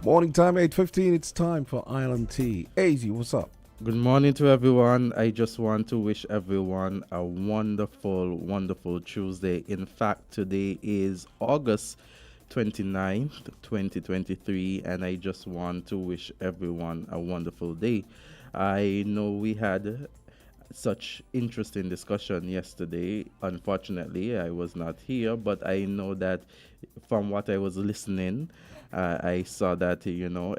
Morning time, 8:15. It's time for Island Tea. AZ, what's up? Good morning to everyone. I just want to wish everyone a wonderful, wonderful Tuesday. In fact, today is August 29th, 2023, and I just want to wish everyone a wonderful day. I know we had such interesting discussion yesterday. Unfortunately, I was not here, but I know that from what I was listening, I saw that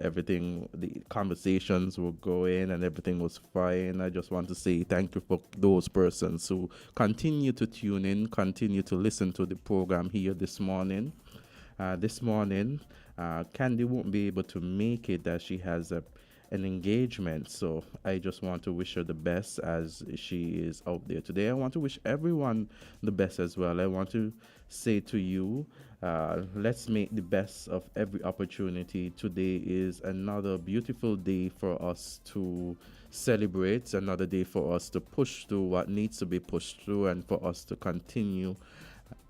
everything, the conversations were going and everything was fine. I just want to say thank you for those persons who continue to tune in, continue to listen to the program here this morning. Candy won't be able to make it as she has an engagement. So I just want to wish her the best as she is out there today. I want to wish everyone the best as well. I want to say to you, let's make the best of every opportunity. Today is another beautiful day for us to celebrate, another day for us to push through what needs to be pushed through, and for us to continue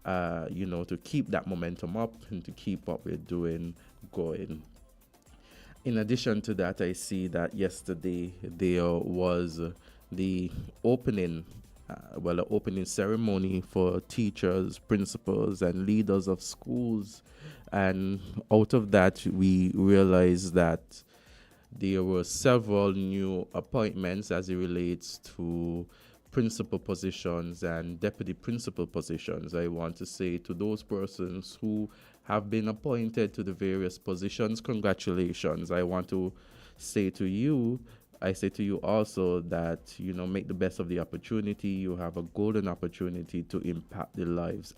to keep that momentum up and to keep what we're doing going. In addition to that, I see that yesterday there was the opening, the opening ceremony for teachers, principals, and leaders of schools. And out of that, we realized that there were several new appointments as it relates to principal positions and deputy principal positions. I want to say to those persons who have been appointed to the various positions, congratulations. I want to say to you, I say to you also that, make the best of the opportunity. You have a golden opportunity to impact the lives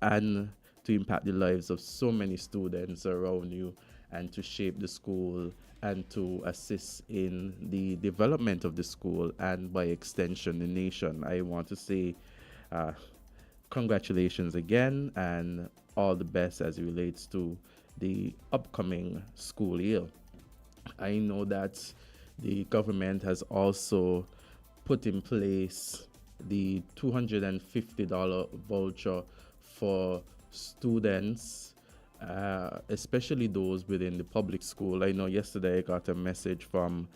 and to impact the lives of so many students around you, and to shape the school and to assist in the development of the school and by extension the nation. I want to say congratulations again and all the best as it relates to the upcoming school year. I know that the government has also put in place the $250 voucher for students, especially those within the public school. I know yesterday I got a message from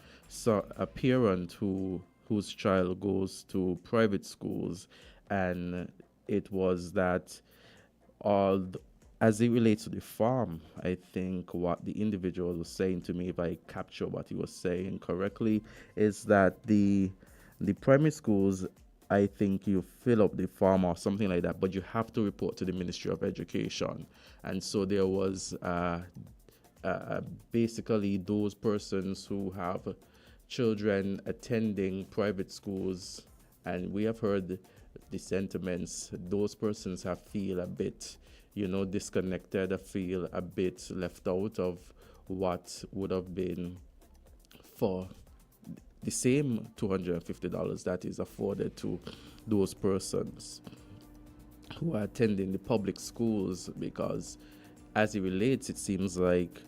a parent whose child goes to private schools, and it was that as it relates to the farm, I think what the individual was saying to me, if I capture what he was saying correctly, is that the primary schools, I think you fill up the form or something like that, but you have to report to the Ministry of Education. And so there was basically those persons who have children attending private schools, and we have heard the sentiments. Those persons have feel a bit, disconnected, feel a bit left out of what would have been for the same $250 that is afforded to those persons who are attending the public schools, because as it relates, it seems like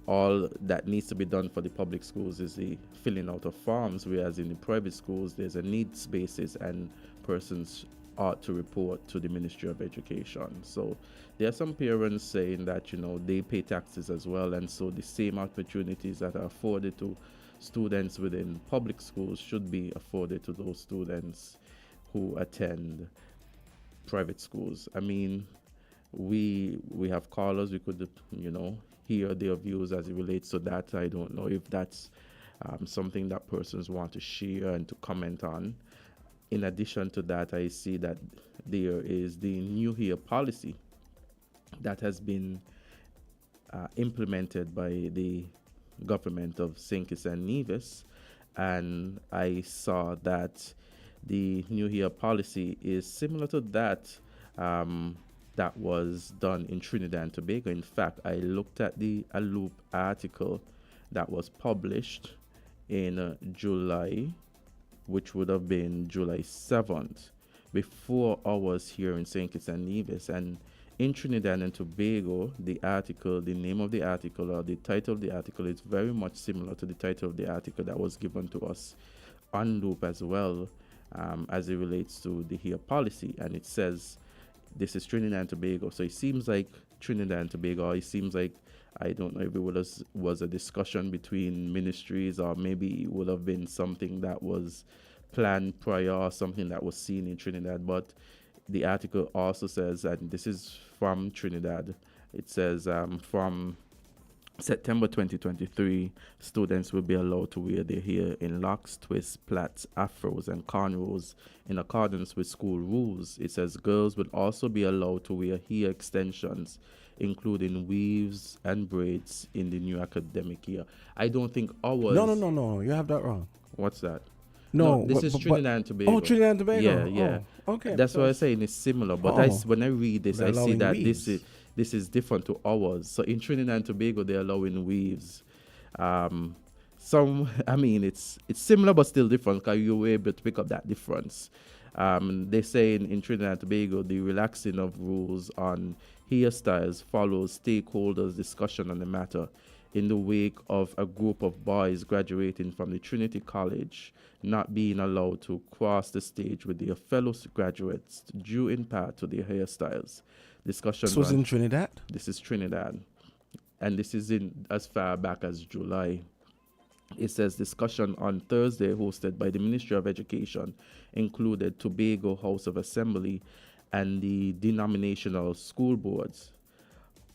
all that needs to be done for the public schools is the filling out of forms, whereas in the private schools there's a needs basis and persons ought to report to the Ministry of Education. So there are some parents saying that they pay taxes as well, and so the same opportunities that are afforded to students within public schools should be afforded to those students who attend private schools. I mean, we have callers. We could hear their views as it relates to that. I don't know if that's something that persons want to share and to comment on. In addition to that, I see that there is the New Year policy that has been implemented by the government of St. Kitts and Nevis, and I saw that the New Year policy is similar to that that was done in Trinidad and Tobago. In fact, I looked at the Loop article that was published in July, which would have been July 7th, before hours here in St. Kitts and Nevis. And in Trinidad and Tobago, the article, the name of the article or the title of the article is very much similar to the title of the article that was given to us on Loop as well, as it relates to the here policy. And it says, this is Trinidad and Tobago. So it seems like Trinidad and Tobago, it seems like I don't know if it was a discussion between ministries, or maybe it would have been something that was planned prior, or something that was seen in Trinidad. But the article also says, and this is from Trinidad, it says from September 2023, students will be allowed to wear their hair in locks, twists, plaits, afros, and cornrows in accordance with school rules. It says girls will also be allowed to wear hair extensions, including weaves and braids, in the new academic year. I don't think No, no, ours. no, no. You have that wrong. What's that? No, No, this is Trinidad and Tobago. oh, Trinidad and Yeah, Tobago. yeah. Oh, okay. That's why I'm Because saying it's similar. But oh, when I read this, they're I see allowing that weaves. this is different to ours. So in Trinidad and Tobago, they're allowing weaves. Some, I mean, it's similar but still different, because you were able to pick up that difference. They say in Trinidad and Tobago, the relaxing of rules on hairstyles follows stakeholders' discussion on the matter in the wake of a group of boys graduating from the Trinity College not being allowed to cross the stage with their fellow graduates, due in part to their hairstyles. This Discussions was on in Trinidad. this is Trinidad, and this is in as far back as July. It says discussion on Thursday, hosted by the Ministry of Education, included Tobago House of Assembly and the denominational school boards.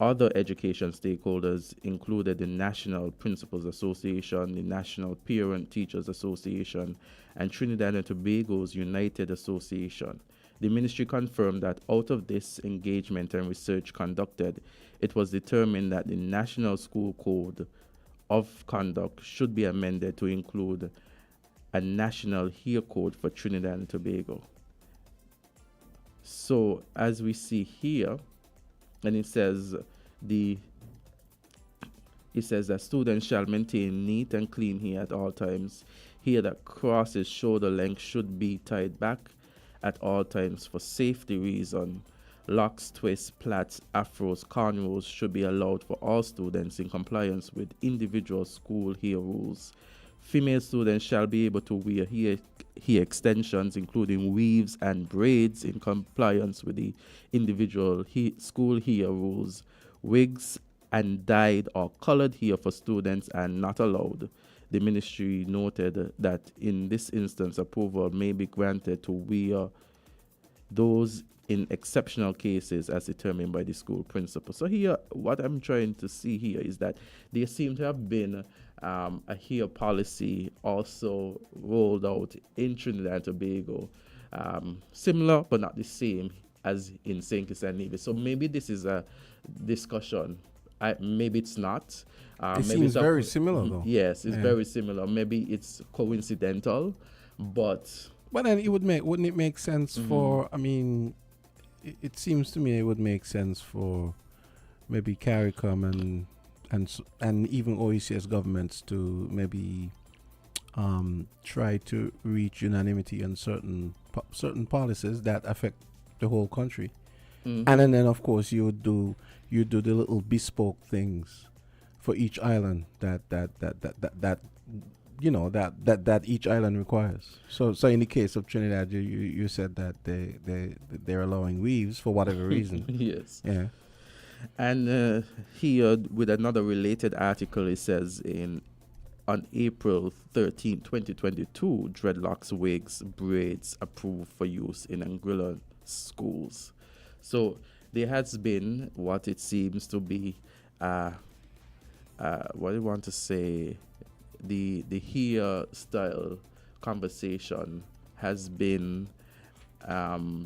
Other education stakeholders included the National Principals Association, the National Parent Teachers Association, and Trinidad and Tobago's United Association. The ministry confirmed that out of this engagement and research conducted, it was determined that the National School Code of Conduct should be amended to include a national hair code for Trinidad and Tobago. So, as we see here, and the it says that students shall maintain neat and clean hair at all times. Hair that crosses shoulder length should be tied back at all times for safety reason. Locks, twists, plaits, afros, cornrows should be allowed for all students in compliance with individual school hair rules. Female students shall be able to wear hair extensions, including weaves and braids, in compliance with the individual school hair rules. Wigs and dyed or colored hair for students are not allowed. The ministry noted that in this instance, approval may be granted to wear those in exceptional cases as determined by the school principal. So here, what I'm trying to see here is that there seems to have been a hair policy also rolled out in Trinidad and Tobago, similar but not the same as in St. Kitts and Nevis. So maybe this is a discussion. Maybe it's not. It maybe seems very similar, though. Yes, it's Yeah. very similar. Maybe it's coincidental, but But then wouldn't it make sense for? I mean, it seems to me it would make sense for maybe CARICOM and even OECS governments to maybe try to reach unanimity on certain policies that affect the whole country. And then of course you do the little bespoke things for each island that that each island requires. So in the case of Trinidad, you said that they're allowing weaves for whatever reason. yes. Yeah. And here, with another related article, it says on April 13, 2022, dreadlocks, wigs, braids approved for use in Anguilla schools. So there has been what it seems to be, what do you want to say, the hairstyle conversation has been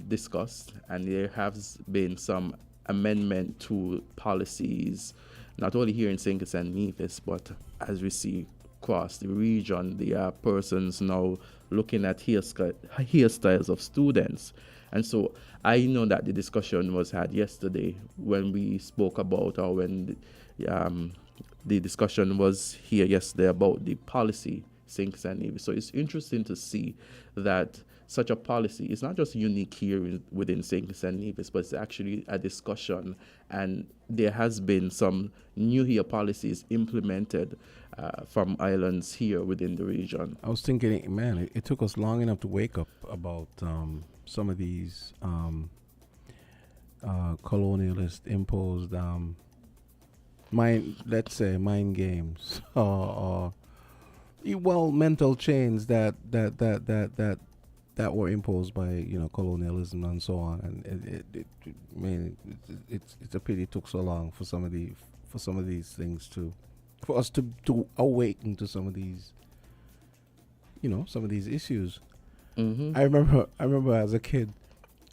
discussed, and there has been some amendment to policies, not only here in St. Kitts and Nevis, but as we see across the region, there are persons now looking at hairstyles of students. And so I know that the discussion was had yesterday when we spoke about, or when the discussion was here yesterday about the policy St. Kitts and Nevis. So it's interesting to see that such a policy is not just unique here within St. Kitts and Nevis, but it's actually a discussion, and there has been some new hair policies implemented from islands here within the region. I was thinking, man, it took us long enough to wake up about some of these colonialist imposed let's say mind games, or well, mental chains that were imposed by colonialism and so on, and I mean, it's a pity it took so long for some of these things to for us to awaken to some of these some of these issues. Mm-hmm. I remember as a kid,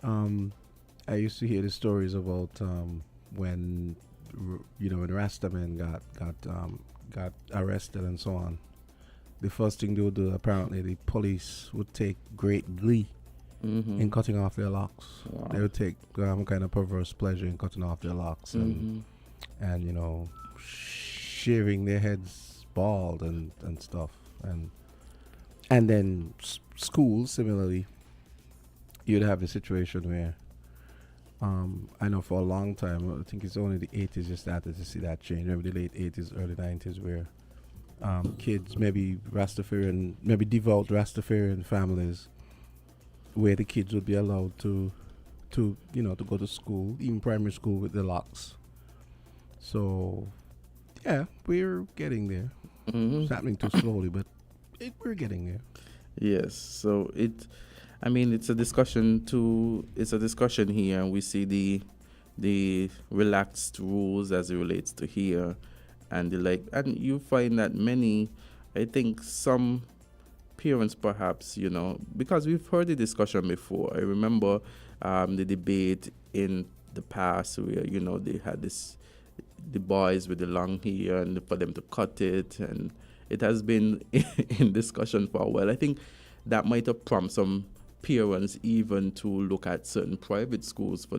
I used to hear the stories about when when Rastaman got arrested and so on. The first thing they would do, apparently, the police would take great glee Mm-hmm. in cutting off their locks. They Wow. would take kind of perverse pleasure in cutting off their locks Mm-hmm. and shaving their heads bald and stuff. And then schools, similarly, you'd have a situation where I know for a long time, I think it's only the 80s you started to see that change. Maybe the late 80s, early 90s, where kids, maybe Rastafarian, maybe devout Rastafarian families, where the kids would be allowed to go to school, even primary school, with the locks. So, yeah, we're getting there. Mm-hmm. It's happening too slowly, but we're getting there. Yes. So I mean, it's a discussion here, and we see the relaxed rules as it relates to here, and and you find that many, I think some parents perhaps, because we've heard the discussion before. I remember the debate in the past where, they had the boys with the long hair and for them to cut it, and it has been in discussion for a while. I think that might have prompted some parents even to look at certain private schools for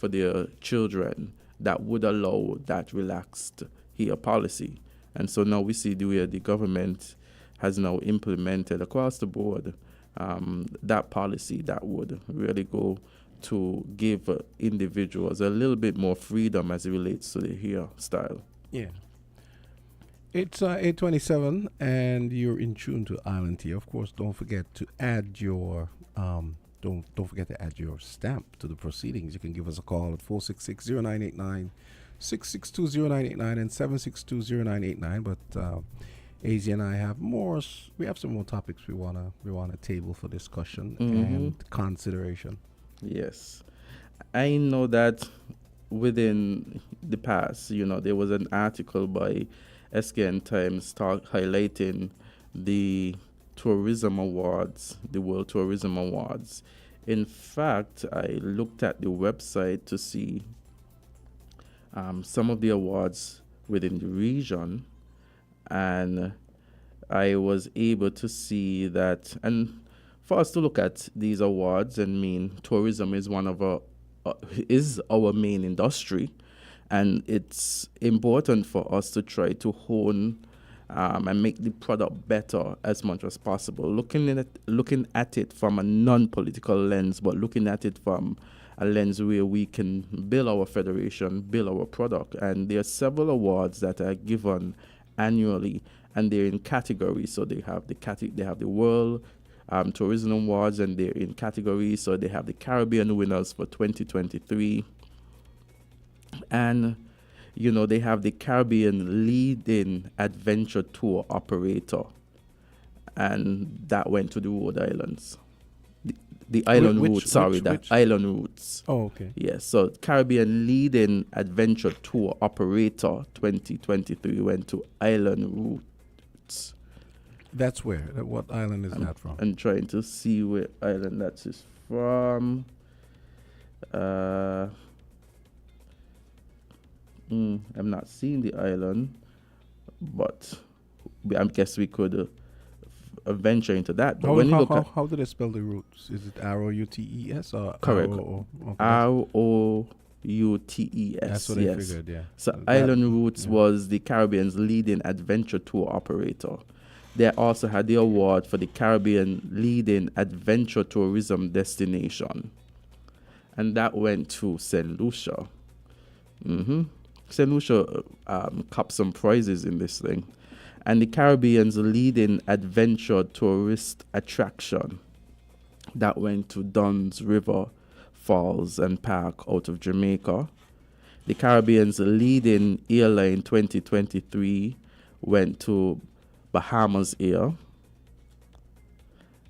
their children that would allow that relaxed hair policy. And so now we see the way the government has now implemented across the board that policy that would really go to give individuals a little bit more freedom as it relates to the hairstyle. Yeah. It's 8:27, and you're in tune to Island Tea. Of course, don't forget to add your don't forget to add your stamp to the proceedings. You can give us a call at 466-0989, 662-0989, and 762-0989. But AZ and I have more. We have some more topics we wanna table for discussion and consideration. Yes. I know that within the past, there was an article by SKN Times highlighting the tourism awards, the World Tourism Awards. In fact, I looked at the website to see some of the awards within the region, and I was able to see that. And for us to look at these awards, and mean tourism is one of our main industry, and it's important for us to try to hone and make the product better as much as possible. Looking at it from a non-political lens, but looking at it from a lens where we can build our federation, build our product. And there are several awards that are given annually, and they're in categories. So they have the World Tourism Awards, and they're in categories. So they have the Caribbean winners for 2023, and they have the Caribbean leading adventure tour operator, and that went to the Rhode Islands. The island routes, island routes. Oh, okay. Yes, so Caribbean leading adventure tour operator 2023 went to island routes. That's where. What island is that from? I'm trying to see where island that is from. I'm not seeing the island, but I guess we could venture into that. But How do they spell the roots? Is it ROUTES or correct? ROUTES. That's what I figured. Yeah. So Island Routes was the Caribbean's leading adventure tour operator. They also had the award for the Caribbean leading adventure tourism destination, and that went to St. Lucia. St. Lucia copped some prizes in this thing. And the Caribbean's leading adventure tourist attraction, that went to Dunn's River Falls and Park out of Jamaica. The Caribbean's leading airline 2023 went to Bahamas Air.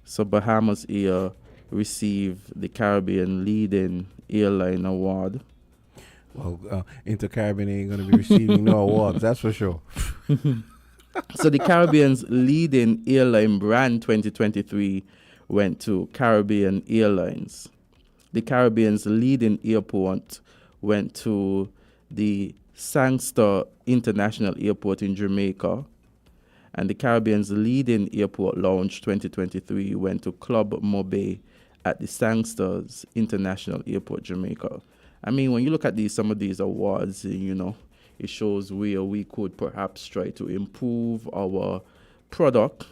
So Bahamas Air received the Caribbean leading airline award. Well, Inter-Caribbean ain't going to be receiving no awards, that's for sure. So the Caribbean's leading airline brand 2023 went to Caribbean Airlines. The Caribbean's leading airport went to the Sangster International Airport in Jamaica. And the Caribbean's leading airport lounge 2023 went to Club Mobe at the Sangsters International Airport, Jamaica. I mean, when you look at some of these awards, it shows where we could perhaps try to improve our product,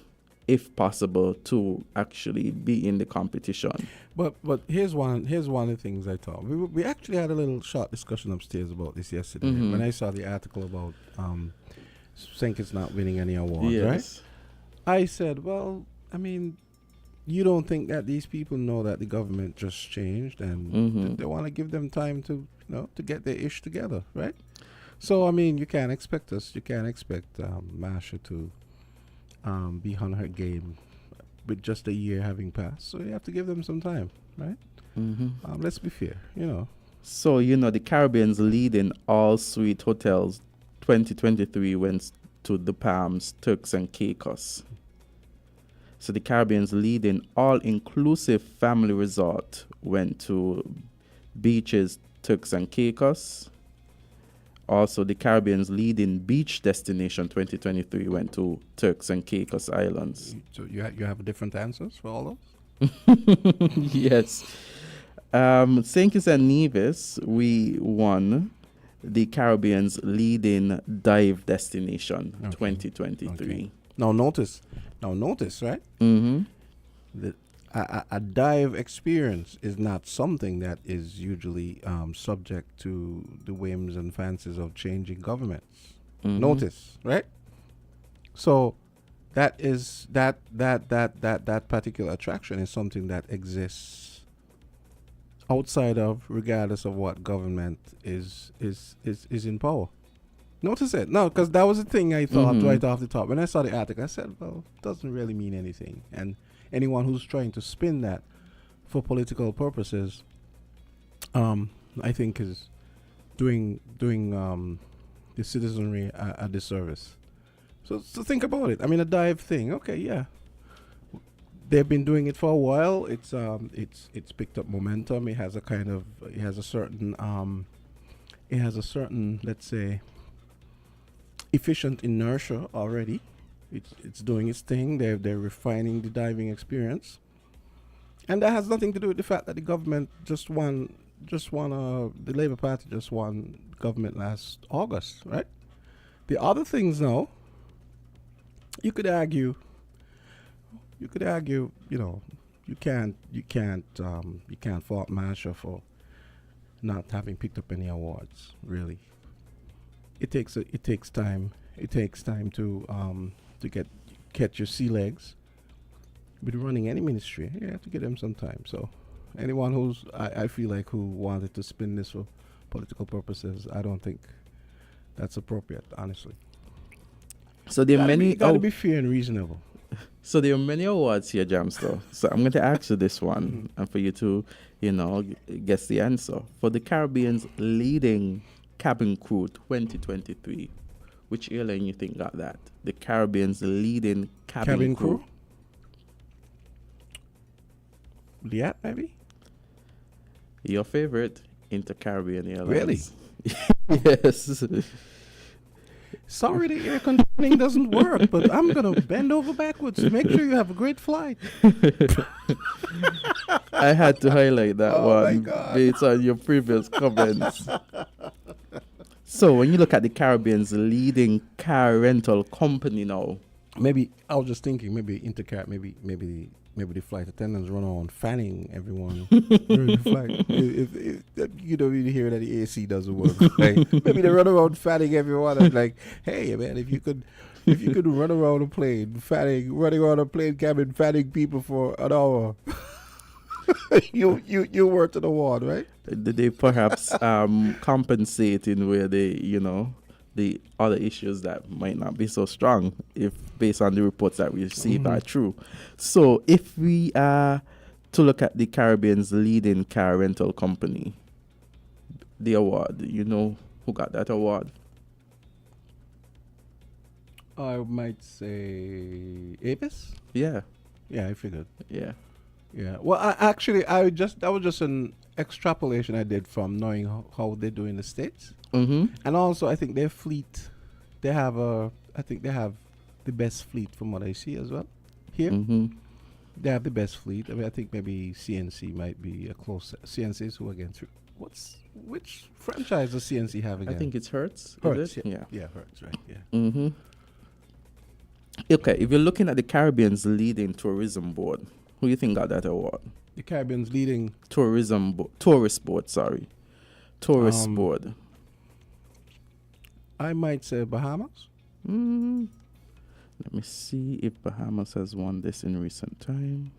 if possible, to actually be in the competition. But here's one of the things I thought. We actually had a little short discussion upstairs about this yesterday when I saw the article about Senkis not winning any awards, right? I said, well, I mean, you don't think that these people know that the government just changed and they want to give them time to get their ish together, right? So I mean, you can't expect Masha to be on her game with just a year having passed. So you have to give them some time, right? Let's be fair, So, the Caribbean's leading all-suite hotels 2023 went to the Palms, Turks and Caicos. So the Caribbean's leading all-inclusive family resort went to Beaches, Turks and Caicos. Also, the Caribbean's leading beach destination 2023 went to Turks and Caicos Islands. So you have different answers for all those? Yes. St. Kitts and Nevis, we won the Caribbean's leading dive destination 2023. Okay. Now notice, right? That a dive experience is not something that is usually subject to the whims and fancies of changing governments. Notice, right? So that is that particular attraction is something that exists outside of, regardless of what government is in power. Notice it. No, because that was the thing I thought right off the top. When I saw the article, I said, well, it doesn't really mean anything. And anyone who's trying to spin that for political purposes, I think is doing the citizenry a disservice. So think about it. I mean, a dive thing. Okay, yeah. They've been doing it for a while. It's picked up momentum. It has a certain, let's say, efficient inertia already. It's doing its thing. They're refining the diving experience, and that has nothing to do with the fact that the government just won. The Labour Party just won government last August, right? The other things now, you could argue, you can't fault Masha for not having picked up any awards. Really, it takes time. It takes time to get your sea legs. With running any ministry, you have to give them some time. So, anyone who's I feel like who wanted to spin this for political purposes, I don't think that's appropriate, honestly. So there are many. You gotta be fair and reasonable. So there are many awards here, Jamster. So I'm going to ask you this one, and for you to, guess the answer. For the Caribbean's leading cabin crew 2023, which airline you think got that? The Caribbean's leading cabin crew? Yeah, maybe. Your favorite, Inter-Caribbean Airlines. Really? Yes. Sorry, the air conditioning doesn't work, but I'm going to bend over backwards to make sure you have a great flight. I had to highlight that one my based on your previous comments. So when you look at the Caribbean's leading car rental company now, maybe I was just thinking, maybe maybe the flight attendants run around fanning everyone during the flight. If you hear that the AC doesn't work, right? Maybe they run around fanning everyone. And like, hey man, if you could run around a plane cabin fanning people for an hour. you were to the award, right? They perhaps compensate in where they, the other issues that might not be so strong if based on the reports that we receive are true. So if we are to look at the Caribbean's leading car rental company, the award, you know who got that award? I might say Avis. Yeah, Yeah, I figured. yeah. Yeah. Well, that was just an extrapolation I did from knowing how they do in the States, Mm-hmm. and also I think their fleet, I think they have the best fleet from what I see as well. Here, Mm-hmm. they have the best fleet. I mean, I think maybe CNC might be a close. CNC is who again? Which franchise does CNC have again? I think it's Hertz. Hertz. Is it? Yeah. Yeah, Hertz. Right. Yeah. Mm-hmm. Okay, if you're looking at the Caribbean's leading tourism board, who you think got that award? The Caribbean's leading. Tourist board, sorry. Tourist board. I might say Bahamas. Mm. Let me see if Bahamas has won this in recent time.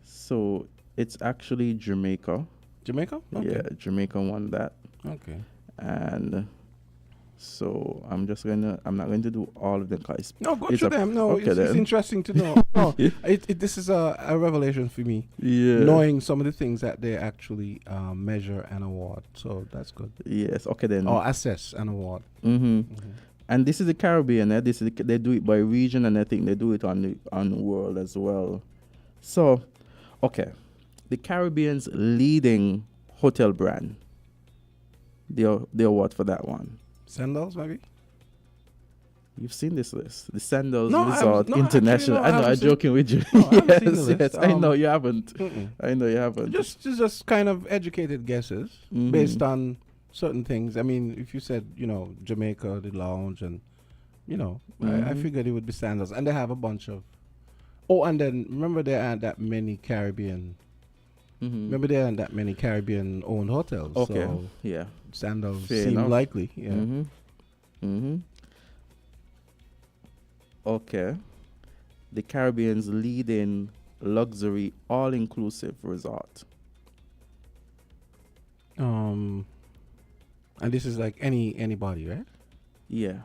So it's actually Jamaica. Jamaica. Okay. Yeah, Jamaica won that. Okay. And so I'm not going to do all of them guys. No, go to them. No, okay, it's interesting to know. No, this is a revelation for me. Yeah. Knowing some of the things that they actually measure and award. So that's good. Yes. Okay then. Or assess and award. Mm-hmm. And this is the Caribbean. They do it by region, and I think they do it on the world as well. So, okay, the Caribbean's leading hotel brand. The award for that one. Sandals, maybe. You've seen this list, the Sandals No, Resort International. actually, no, I know, I'm joking with you. No, I haven't seen the yes, list. yes. I know you haven't. Mm-mm. I know you haven't. Just kind of educated guesses based on certain things. I mean, if you said, Jamaica, the lounge, and, I figured it would be Sandals. And they have a bunch of... Oh, and then, remember there aren't that many Caribbean... Remember there aren't that many Caribbean-owned hotels. Okay, so yeah. Sandals Fair seem enough. likely. Yeah. Okay. The Caribbean's leading luxury all-inclusive resort. And this is like anybody, right? Yeah.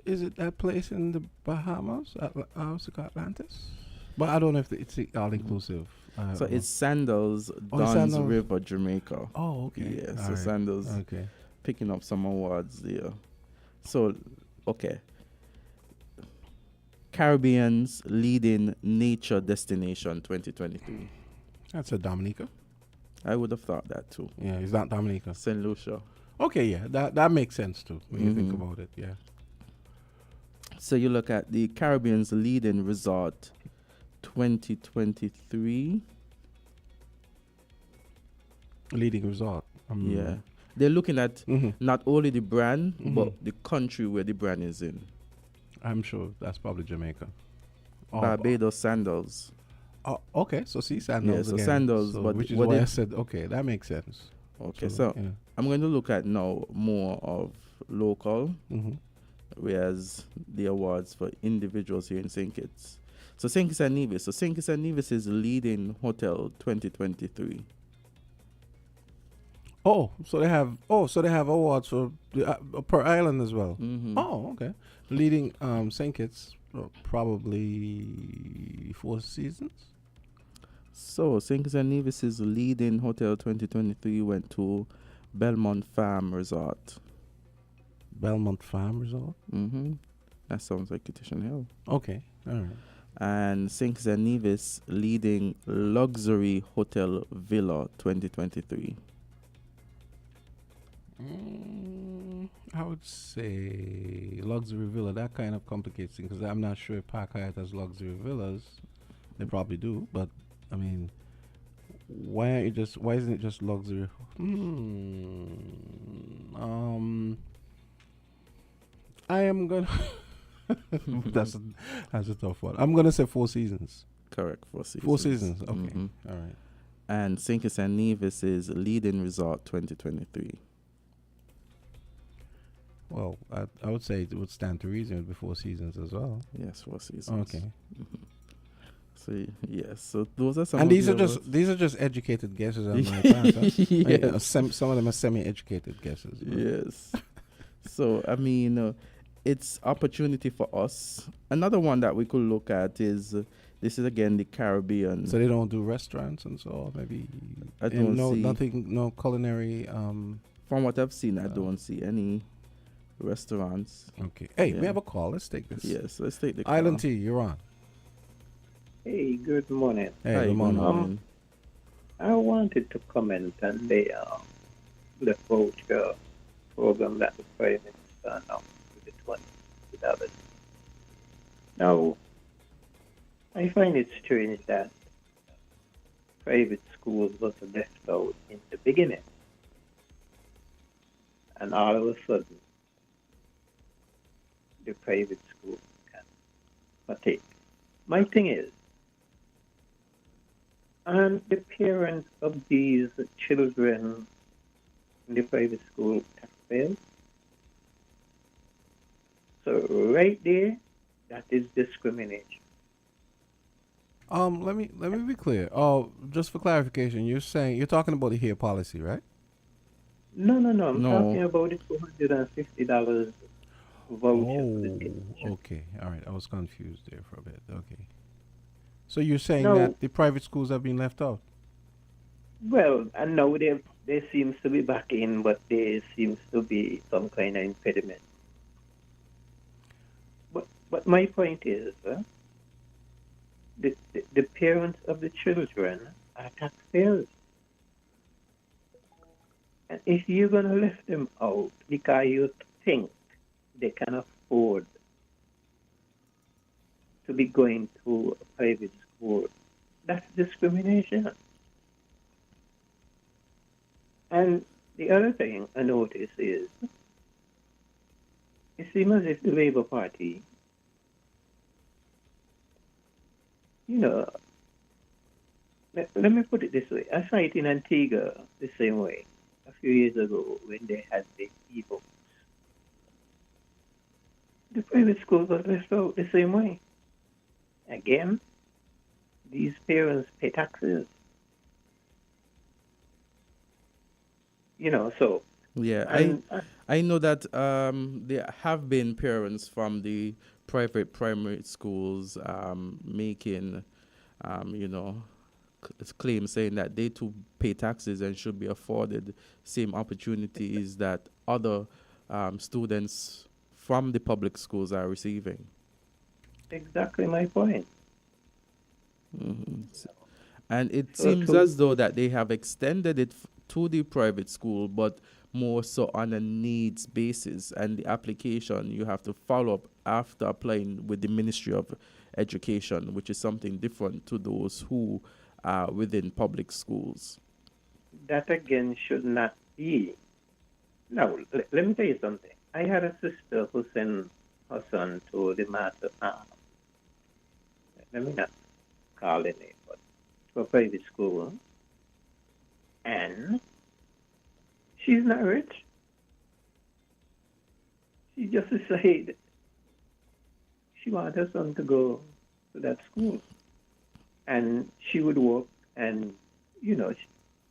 Is it that place in the Bahamas? Atlantis? But I don't know if it's all inclusive. So it's Sandals, Duns Sandals. River, Jamaica. Oh, okay. Yeah, All so right. Sandals Okay. picking up some awards there. So, okay. Caribbean's leading nature destination 2023. That's a Dominica. I would have thought that too. Yeah, it's not Dominica. St. Lucia. Okay, yeah, that makes sense too when you think about it. Yeah. So you look at the Caribbean's leading resort 2023. Leading resort. Yeah. They're looking at not only the brand, Mhm. but the country where the brand is in. I'm sure that's probably Jamaica. Barbados Sandals. Oh, okay. So see Sandals Yeah, so again. Sandals, So but which is what why I they- said okay, that makes sense. Okay, so yeah. I'm going to look at now more of local, Mhm. whereas the awards for individuals here in St. Kitts. So St. Kitts and Nevis. So St. Kitts and Nevis is leading hotel 2023. So they have awards for the, per island as well. Oh, okay. Leading St. Kitts probably 4 Seasons. So St. Kitts and Nevis's leading hotel 2023 went to Belmont Farm Resort. Belmont Farm Resort. That sounds like Kittish Hill. Okay, all right. And St. Kitts and Nevis leading luxury hotel villa 2023. I would say luxury villa. That kind of complicates things because I'm not sure if Park Hyatt has luxury villas. They probably do, but I mean, why isn't it just luxury? I am gonna. that's a tough one. I'm gonna say 4 Seasons. Correct, 4 Seasons. 4 Seasons. Okay, all right. And St. Kitts and Nevis is leading resort 2023. Well, I would say it would stand to reason with 4 Seasons as well. Yes, 4 Seasons. Okay. So yes, so those are some And of the awards. these are just educated guesses on my part, huh? Yes, Some of them are semi-educated guesses, but yes. So I mean, it's opportunity for us. Another one that we could look at is this is again the Caribbean. so they don't do restaurants and so maybe I and don't no see, nothing no culinary from what I've seen, I uh, don't see any restaurants. okay. Hey, we Yeah. have a call. Let's take this. Yes. Let's take the Island call. T, you're on. Hey, good morning. Hey, Hi. good Good morning. morning. I wanted to comment on the voucher program that the Prime Minister announced with the $20. Now, I find it strange that private schools was left out in the beginning, and all of a sudden, the private schools can partake. My thing is, and the parents of these children in the private school taxpayers. So right there, that is discrimination. Let me be clear. Oh, just for clarification, you're talking about the HERE policy, right? No. I'm No. talking about the $250 voucher for the Oh, teacher. okay. All right. I was confused there for a bit. Okay. So you're saying No, that the private schools have been left out? well, I know they seems to be back in, but there seems to be some kind of impediment. But my point is, the parents of the children are taxpayers. And if you're going to left them out because you think they can afford to be going to a private school, that's discrimination. And the other thing I notice is it seems as if the Labour Party, you know, let me put it this way. I saw it in Antigua the same way a few years ago when they had the e-books. The private schools were left out the same way. Again, these parents pay taxes, so, Yeah. and I know that there have been parents from the private primary schools making you know claims saying that they too pay taxes and should be afforded same opportunities that other students from the public schools are receiving. exactly my point. Hmm. And it So, seems to as though that they have extended it to the private school, but more so on a needs basis. And the application you have to follow up after applying with the Ministry of Education, which is something different to those who are within public schools. that again should not be. Now, let me tell you something. I had a sister who sent her son to the master, let me not call it name, but to a private school, and she's not rich. She just decided she wanted her son to go to that school, and she would work, and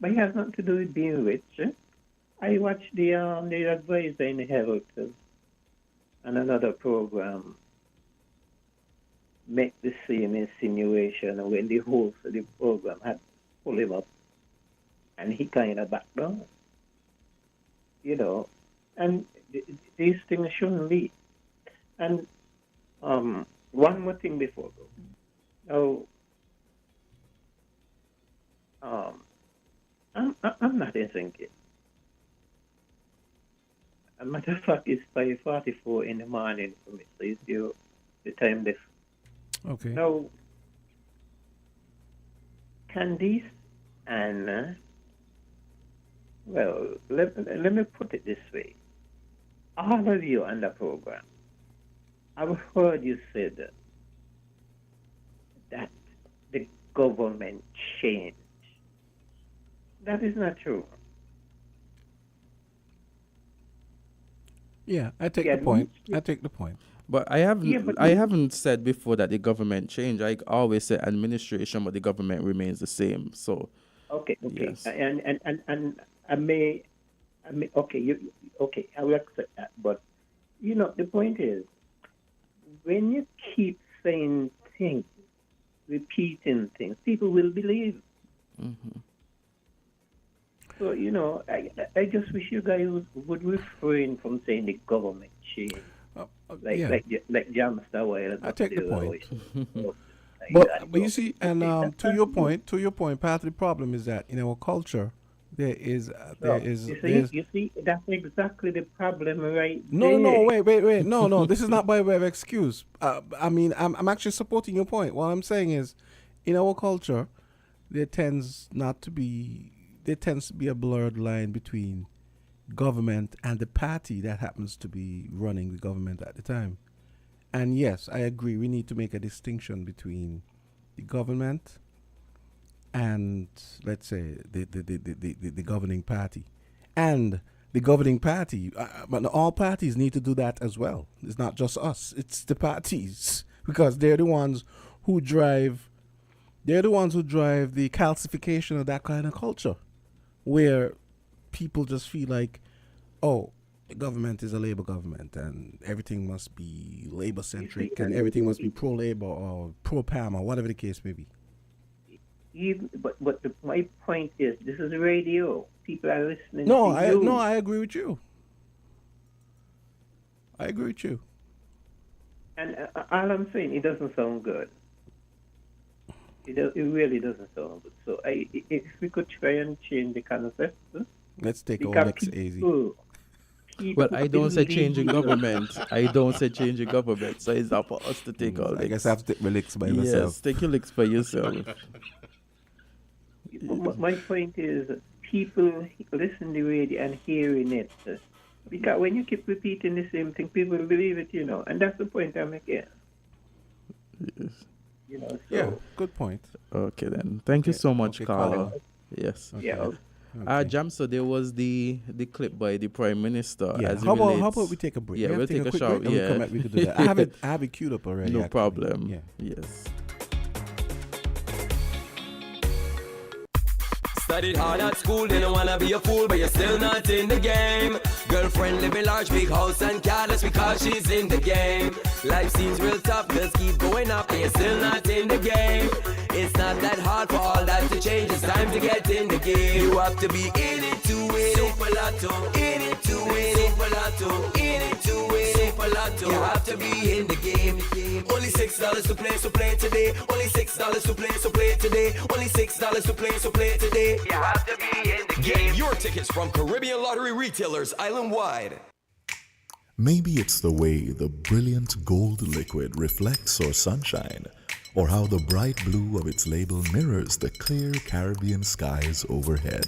but it has nothing to do with being rich. I watched the advisor in health and another program make the same insinuation when the host of the program had pulled him up, and he kind of backed down, you know, and these things shouldn't be. And one more thing before I go. Now, I'm not thinking. As a matter of fact, it's 5:44 in the morning for me, so it's the time this. Okay. Now, Candice and well, let me put it this way: all of you on the program, I've heard you say that the government changed. That is not true. Yeah, I take Yeah, the point. I take the point. But Yeah, but I haven't said before that the government changed. I always say administration, but the government remains the same. So okay, okay, yes. and okay, okay, I will accept that. But the point is, when you keep saying things, repeating things, people will believe. Hmm. So I just wish you guys would refrain from saying the government changed, Yeah, like Jamster a while I ago. take the They were point. always like that. But you see, and Okay, to your point, part of the problem is that in our culture, so you see, that's exactly the problem right no, there. wait, no, this is not by way of excuse. I mean, I'm actually supporting your point. What I'm saying is, in our culture, there tends not to be, there tends to be a blurred line between government and the party that happens to be running the government at the time. And yes, I agree. We need to make a distinction between the government and, let's say, the governing party. And the governing party, but all parties need to do that as well. It's not just us, it's the parties. Because they're the ones who drive, the calcification of that kind of culture, where people just feel like, oh, the government is a labor government and everything must be labor You see, centric and everything must be pro labor or pro Pam or whatever the case may be. my point is, this is radio. People are listening to you. I agree with you. I agree with you. And all I'm saying, it doesn't sound good. It really doesn't sound good. So if we could try and change the concept, Let's take our because next easy. Well, people I don't say changing believe. government. I don't say changing government. So it's up for us to take our I licks. guess I have to take my licks by Yes, myself. take your licks by yourself. My point is, people listen to the radio and hearing it. Because when you keep repeating the same thing, people believe it, and that's the point I'm making. Yes. So, Yeah, good point. Okay then. Thank you Okay, so much, okay, Carla. Carla. Yes. Okay. yeah, Okay. Jam, so there was the clip by the Prime Minister Yeah. as it How relates. about we take a break? Yeah, We have we'll to take a quick shout. break and we Yeah. come back. We could do that. I have it queued up already. No actually. problem. Yeah. Yes. Studied hard at school, didn't wanna be a fool, but you're still not in the game. Girlfriend living large, big house and car, that's because she's in the game. Life seems real tough, bills keep going up, and you're still not in the game. It's not that hard for all that to change, it's time to get in the game. You have to be in it to win it. Super Lotto, in it to win it. Super Lotto, in it to win it. Super Lotto, you have to be in the game. Only $6 to play, so play today. Only $6 to play, so play today. Only $6 to play, so play today. You have to be in the game. Get your tickets from Caribbean Lottery retailers island-wide. Maybe it's the way the brilliant gold liquid reflects our sunshine, or how the bright blue of its label mirrors the clear Caribbean skies overhead.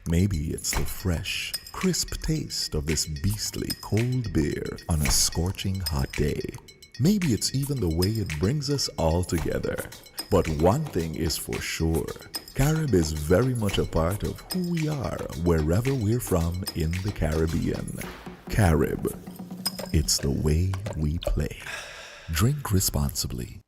Maybe it's the fresh, crisp taste of this beastly cold beer on a scorching hot day. Maybe it's even the way it brings us all together. But one thing is for sure, Carib is very much a part of who we are wherever we're from in the Caribbean. Carib, it's the way we play. Drink responsibly.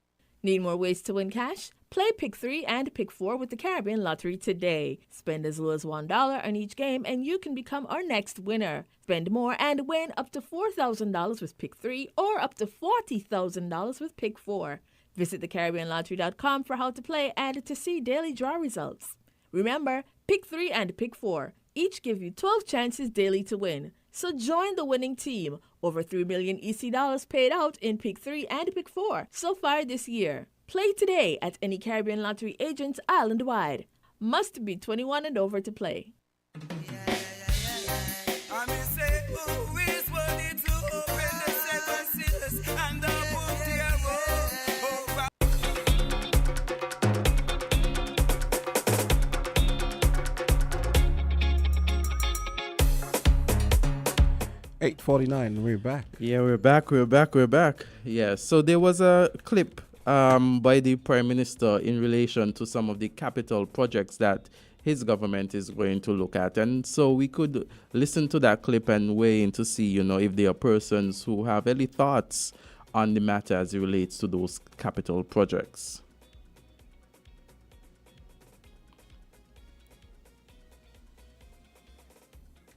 Need more ways to win cash? Play Pick 3 and Pick 4 with the Caribbean Lottery today. Spend as low as $1 on each game and you can become our next winner. Spend more and win up to $4,000 with Pick 3 or up to $40,000 with Pick 4. Visit thecaribbeanlottery.com for how to play and to see daily draw results. Remember, Pick 3 and Pick 4 each give you 12 chances daily to win. So join the winning team. Over $3 million EC dollars paid out in Pick 3 and Pick 4 so far this year. Play today at any Caribbean Lottery agent island-wide. Must be 21 and over to play. $8:49. We're back. Yeah, we're back. Yeah, so there was a clip by the Prime Minister in relation to some of the capital projects that his government is going to look at. And so we could listen to that clip and weigh in to see, if there are persons who have any thoughts on the matter as it relates to those capital projects.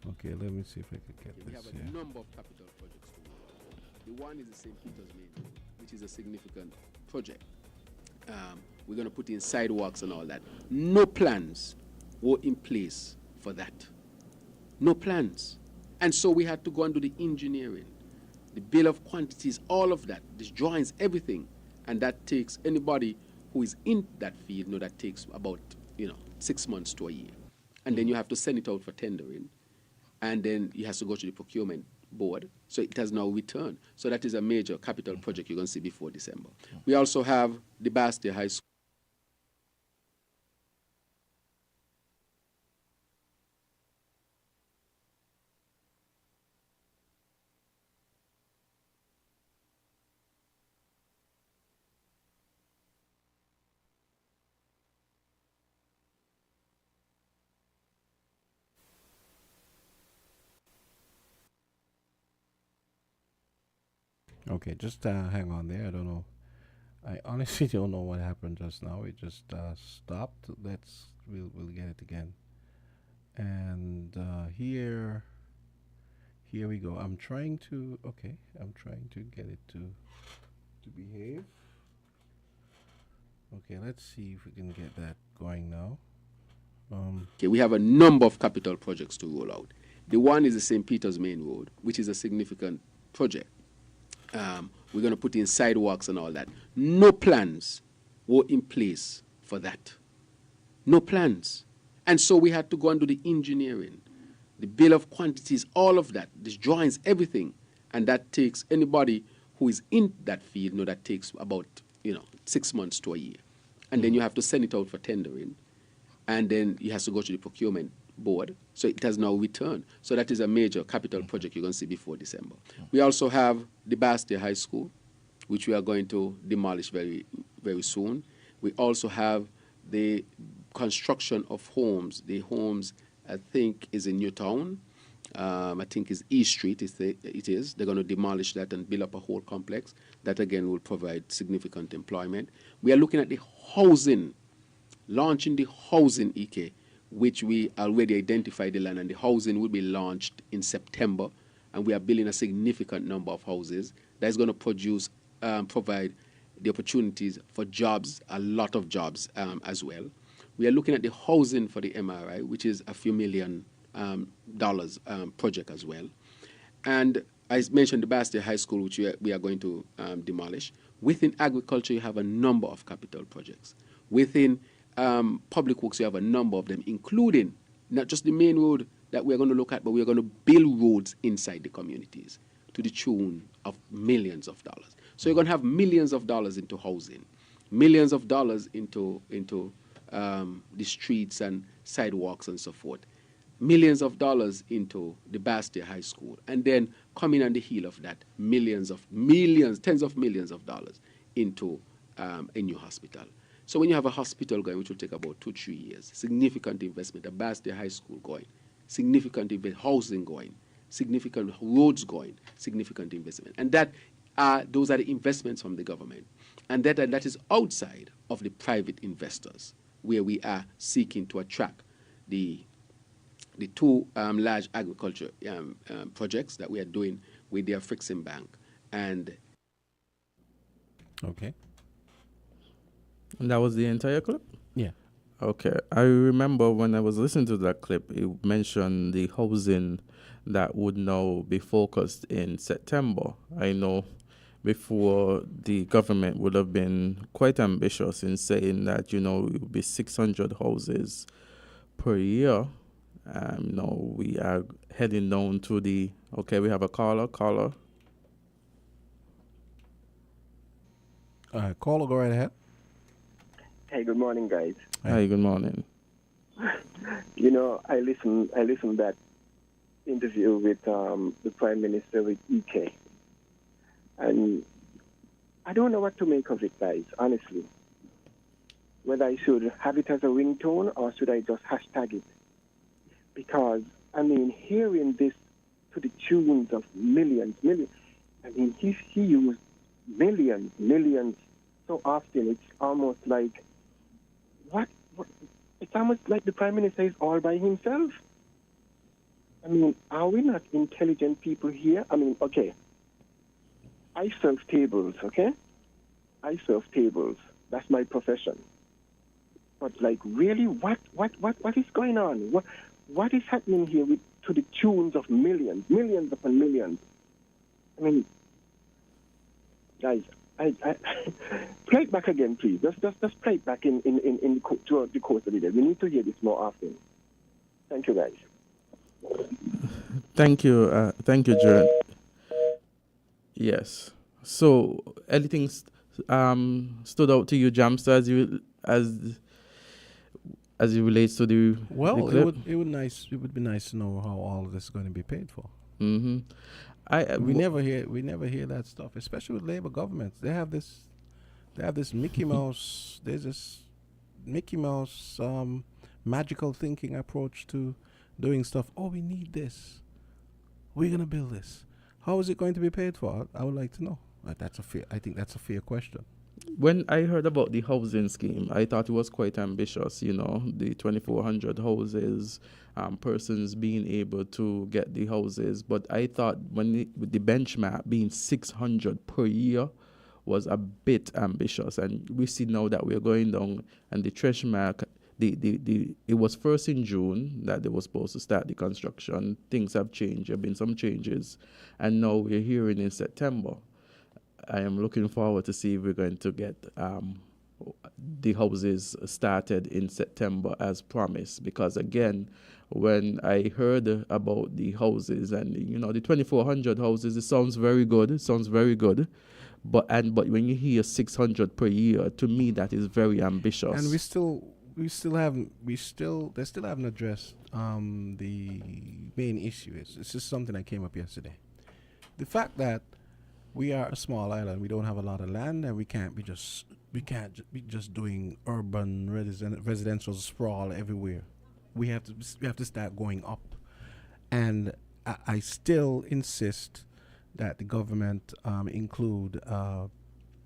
Okay, let me see if I can get We this have here. a number of capital projects to work. The one is the St. Peter's Main Road, which is a significant project. We're going to put in sidewalks and all that. No plans were in place for that. No plans. And so we had to go and do the engineering, the bill of quantities, all of that, the drawings, everything. And that takes anybody who is in that field, that takes about, 6 months to a year. And then you have to send it out for tendering. And then it has to go to the procurement board. So it has now returned. So that is a major capital project you're going to see before December. We also have the Bastia High School. Okay, just hang on there. I don't know. I honestly don't know what happened just now. It just stopped. We'll get it again. And here we go. I'm trying to get it to behave. Okay, let's see if we can get that going now. Okay, we have a number of capital projects to roll out. The one is the St. Peter's Main Road, which is a significant project. We're going to put in sidewalks and all that. No plans were in place for that. No plans. And so we had to go and do the engineering, the bill of quantities, all of that, the drawings, everything. And that takes anybody who is in that field, that takes about, 6 months to a year. And then you have to send it out for tendering. And then it has to go to the procurement board. So it has now returned. So that is a major capital project you're going to see before December. We also have the Bastia High School, which we are going to demolish very, very soon. We also have the construction of homes. The homes, I think, is in Newtown. I think is East Street. It is. They're going to demolish that and build up a whole complex. That, again, will provide significant employment. We are looking at the housing, launching the housing EK, which we already identified the land, and the housing will be launched in September. And we are building a significant number of houses that's going to provide the opportunities for jobs, a lot of jobs as well. We are looking at the housing for the MRI, which is a few $1 million project as well. And I mentioned the Bastia High School, which we are going to demolish. Within agriculture, you have a number of capital projects. Within public works, you have a number of them, including not just the main road that we're going to look at, but we're going to build roads inside the communities to the tune of millions of dollars. So you're going to have millions of dollars into housing, millions of dollars into the streets and sidewalks and so forth, millions of dollars into the Bastia High School, and then coming on the heel of that, tens of millions of dollars into a new hospital. So when you have a hospital going, which will take about 2-3 years, significant investment, a Bastia High School going, significant housing going, significant roads going, significant investment. And those are the investments from the government. And that is outside of the private investors, where we are seeking to attract the two large agriculture projects that we are doing with the African Bank. And Okay. And that was the entire clip? Yeah. Okay. I remember when I was listening to that clip, it mentioned the housing that would now be focused in September. I know before the government would have been quite ambitious in saying that, it would be 600 houses per year. Now we are heading down to we have a caller. Caller, go right ahead. Hey, good morning, guys. Hi, good morning. I listened that interview with the Prime Minister with EK, and I don't know what to make of it, guys. Honestly, whether I should have it as a ringtone or should I just hashtag it? Because hearing this to the tunes of millions. He used millions so often. It's almost like, what? It's almost like the Prime Minister is all by himself. I mean, are we not intelligent people here? I mean, okay, I serve tables, okay? I serve tables. That's my profession. But like, really, what is going on? What is happening here to the tunes of millions upon millions? I mean, guys, I play it back again, please. Just play it back throughout the course of the day. We need to hear this more often. Thank you, guys. Thank you, Jared. Yes. So, anything stood out to you, Jamster, as it relates to the Well, clip? it would be nice to know how all of this is going to be paid for. Mm-hmm. We never hear that stuff, especially with Labour governments. They have this Mickey Mouse. There's this Mickey Mouse magical thinking approach to doing stuff. Oh, we need this. We're gonna build this. How is it going to be paid for? I would like to know. I think that's a fair question. When I heard about the housing scheme, I thought it was quite ambitious, the 2,400 houses, persons being able to get the houses. But I thought with the benchmark being 600 per year was a bit ambitious. And we see now that we're going down, and the threshold mark, it was first in June that they were supposed to start the construction. Things have changed. There have been some changes. And now we're hearing in September. I am looking forward to see if we're going to get the houses started in September as promised. Because again, when I heard about the houses and the 2,400 houses, it sounds very good. But when you hear 600 per year, to me that is very ambitious. And they still haven't addressed the main issue. It's just something that came up yesterday. The fact that we are a small island. We don't have a lot of land, and we can't be just doing urban residential sprawl everywhere. We have to start going up, and I still insist that the government include a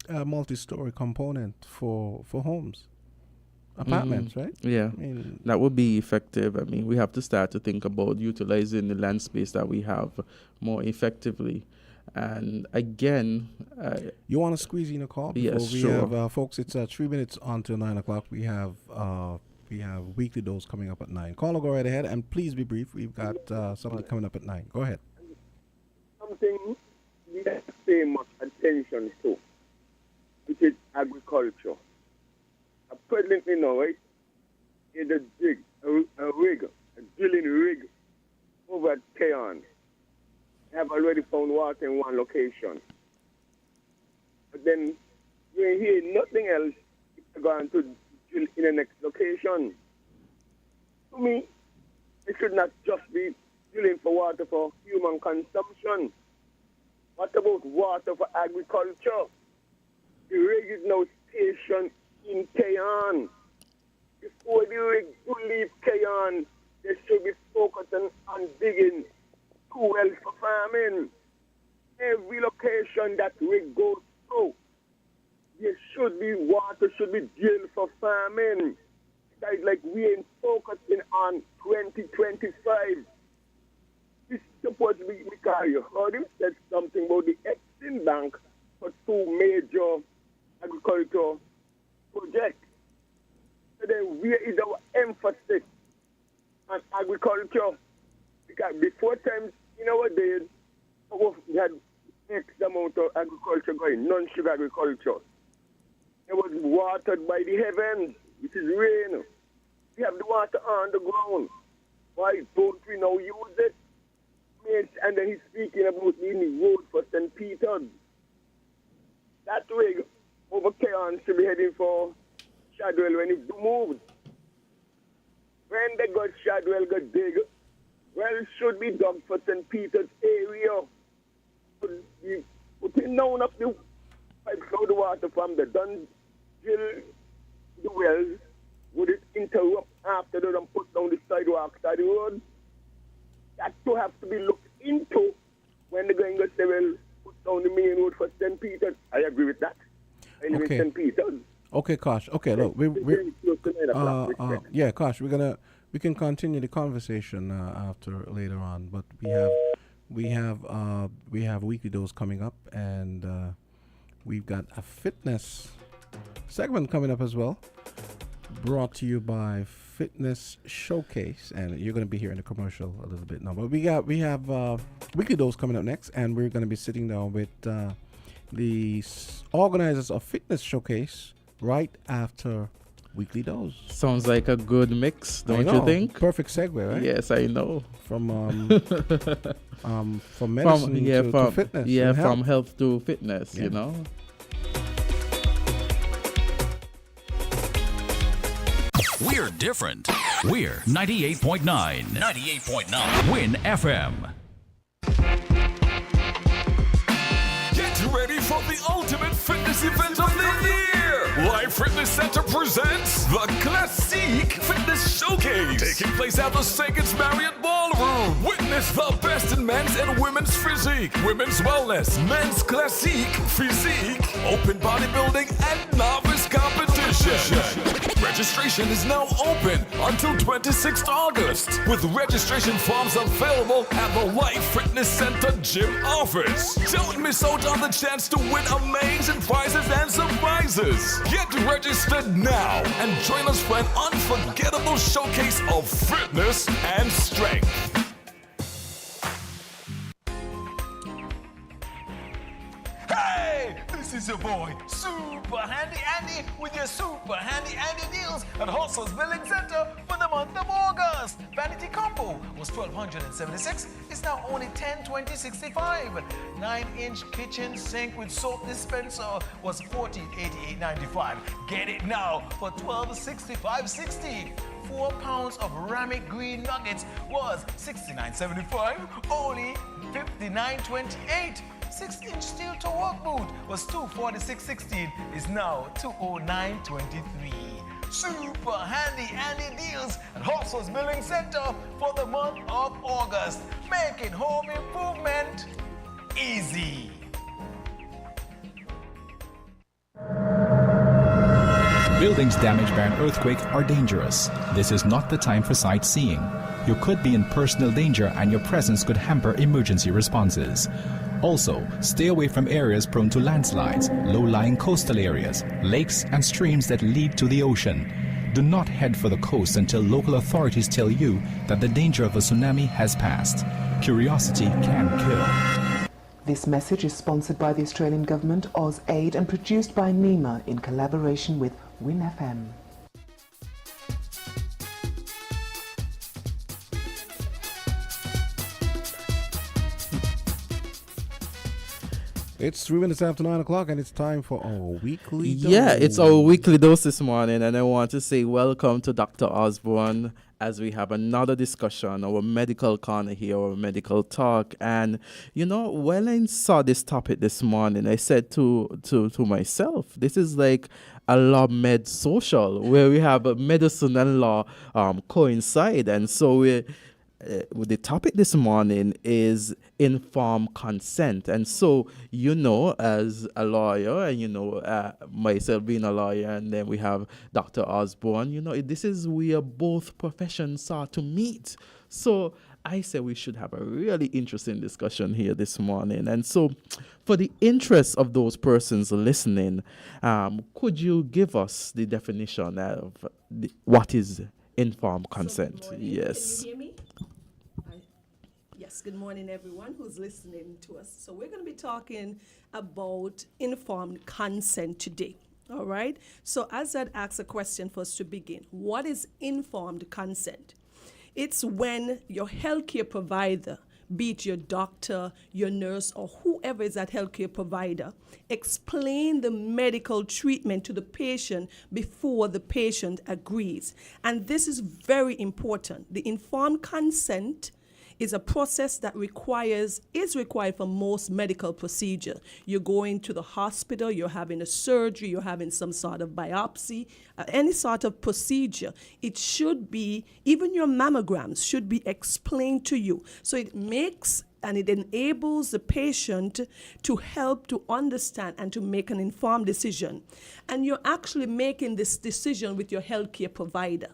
multi-story component for homes, apartments, right? Yeah, that would be effective. I mean, we have to start to think about utilizing the land space that we have more effectively. And again, you want to squeeze in a call? Yes, we sure. have, folks, it's 3 minutes until 9 o'clock. We have weekly dose coming up at 9. Caller, go right ahead, and please be brief. We've got something coming up at 9. Go ahead. Something we have to pay much attention to, which is agriculture. Presently now, right, is a drilling rig over at Keon. Have already found water in one location. But then you hear nothing else is going to drill in the next location. To me, it should not just be drilling for water for human consumption. What about water for agriculture? The rig is now stationed in Keon. Before the rig to leave Keon, they should be focusing on digging wells for farming. Every location that rig goes through, there should be water, should be drilled for farming. It's like we ain't focusing on 2025. This is supposed to be, because you heard him said something about the Exim Bank for 2 major agricultural projects. So then where is our emphasis on agriculture? Because before times, in our days, we had X amount of agriculture going, non-sugar agriculture. It was watered by the heavens, which is rain. We have the water on the ground. Why don't we now use it? And then he's speaking about the road for St. Peter's. That rig over Keon should be heading for Shadwell when it's moved. When they got Shadwell, got dig, well, it should be dug for St. Peter's area. Putting down up the pipe flow the water from the Dun drill the wells. Would it interrupt after they don't put down the sidewalks of the road? That to have to be looked into when they're going to say, well, put down the main road for St. Peter's. I agree with that. I live in St. Peter's. Okay, Kosh. Okay, look, yeah, Kosh, we can continue the conversation after later on, but we have weekly dose coming up, and we've got a fitness segment coming up as well, brought to you by Fitness Showcase, and you're going to be hearing the commercial a little bit now. But we have weekly dose coming up next, and we're going to be sitting down with the organizers of Fitness Showcase right after weekly dose. Sounds like a good mix, don't you think? Perfect segue, right? Yes, I know. From medicine to fitness. Yeah, from health to fitness, you know. We're different. We're 98.9. 98.9. Win FM. Get ready for the ultimate fitness event of the year. Live Fitness Center presents the Classique Fitness Showcase, taking place at the Sacred's Marriott Ballroom. Witness the best in men's and women's physique, women's wellness, men's classique physique, open bodybuilding, and novice competition. Registration is now open until 26th August, with registration forms available at the Life Fitness Center gym office. Don't miss out on the chance to win amazing prizes and surprises. Get registered now and join us for an unforgettable showcase of fitness and strength. Hey, this is your boy, Super Handy Andy, with your Super Handy Andy deals at Hustle's Building Center for the month of August. Vanity Combo was $1,276. It's now only $10,2065. 9-inch kitchen sink with soap dispenser was $1488.95. Get it now for $12,65.60. 4 pounds of Ramic green nuggets was $69.75. Only $59.28. 6-inch steel toe work boot was $246.16. Is now $209.23. Super handy Andy deals at Hustle's Building Center for the month of August, making home improvement easy. Buildings damaged by an earthquake are dangerous. This is not the time for sightseeing. You could be in personal danger and your presence could hamper emergency responses. Also, stay away from areas prone to landslides, low-lying coastal areas, lakes and streams that lead to the ocean. Do not head for the coast until local authorities tell you that the danger of a tsunami has passed. Curiosity can kill. This message is sponsored by the Australian Government, AusAid, and produced by NEMA in collaboration with WINNFM. It's 3 minutes after 9 o'clock, and it's time for our weekly dose. Yeah, it's our weekly dose this morning, and I want to say welcome to Dr. Osborne as we have another discussion, our medical corner here, our medical talk. And, you know, when I saw this topic this morning, I said to myself, this is like a law med social, where we have medicine and law coincide. And so the topic this morning is informed consent. And so, you know, as a lawyer, and, you know, myself being a lawyer, and then we have Dr. Osborne, you know, this is where both professions start to meet. So I said we should have a really interesting discussion here this morning. And so for the interest of those persons listening, could you give us the definition of what is informed consent? Yes. Can you hear me? Yes, good morning, everyone who's listening to us. So we're going to be talking about informed consent today, all right? So as I'd ask a question for us to begin, what is informed consent? It's when your healthcare provider, be it your doctor, your nurse, or whoever is that healthcare provider, explain the medical treatment to the patient before the patient agrees. And this is very important. The informed consent is a process that is required for most medical procedure. You're going to the hospital, you're having a surgery, you're having some sort of biopsy, any sort of procedure. It should be, even your mammograms should be explained to you. So it makes and it enables the patient to help to understand and to make an informed decision. And you're actually making this decision with your healthcare provider.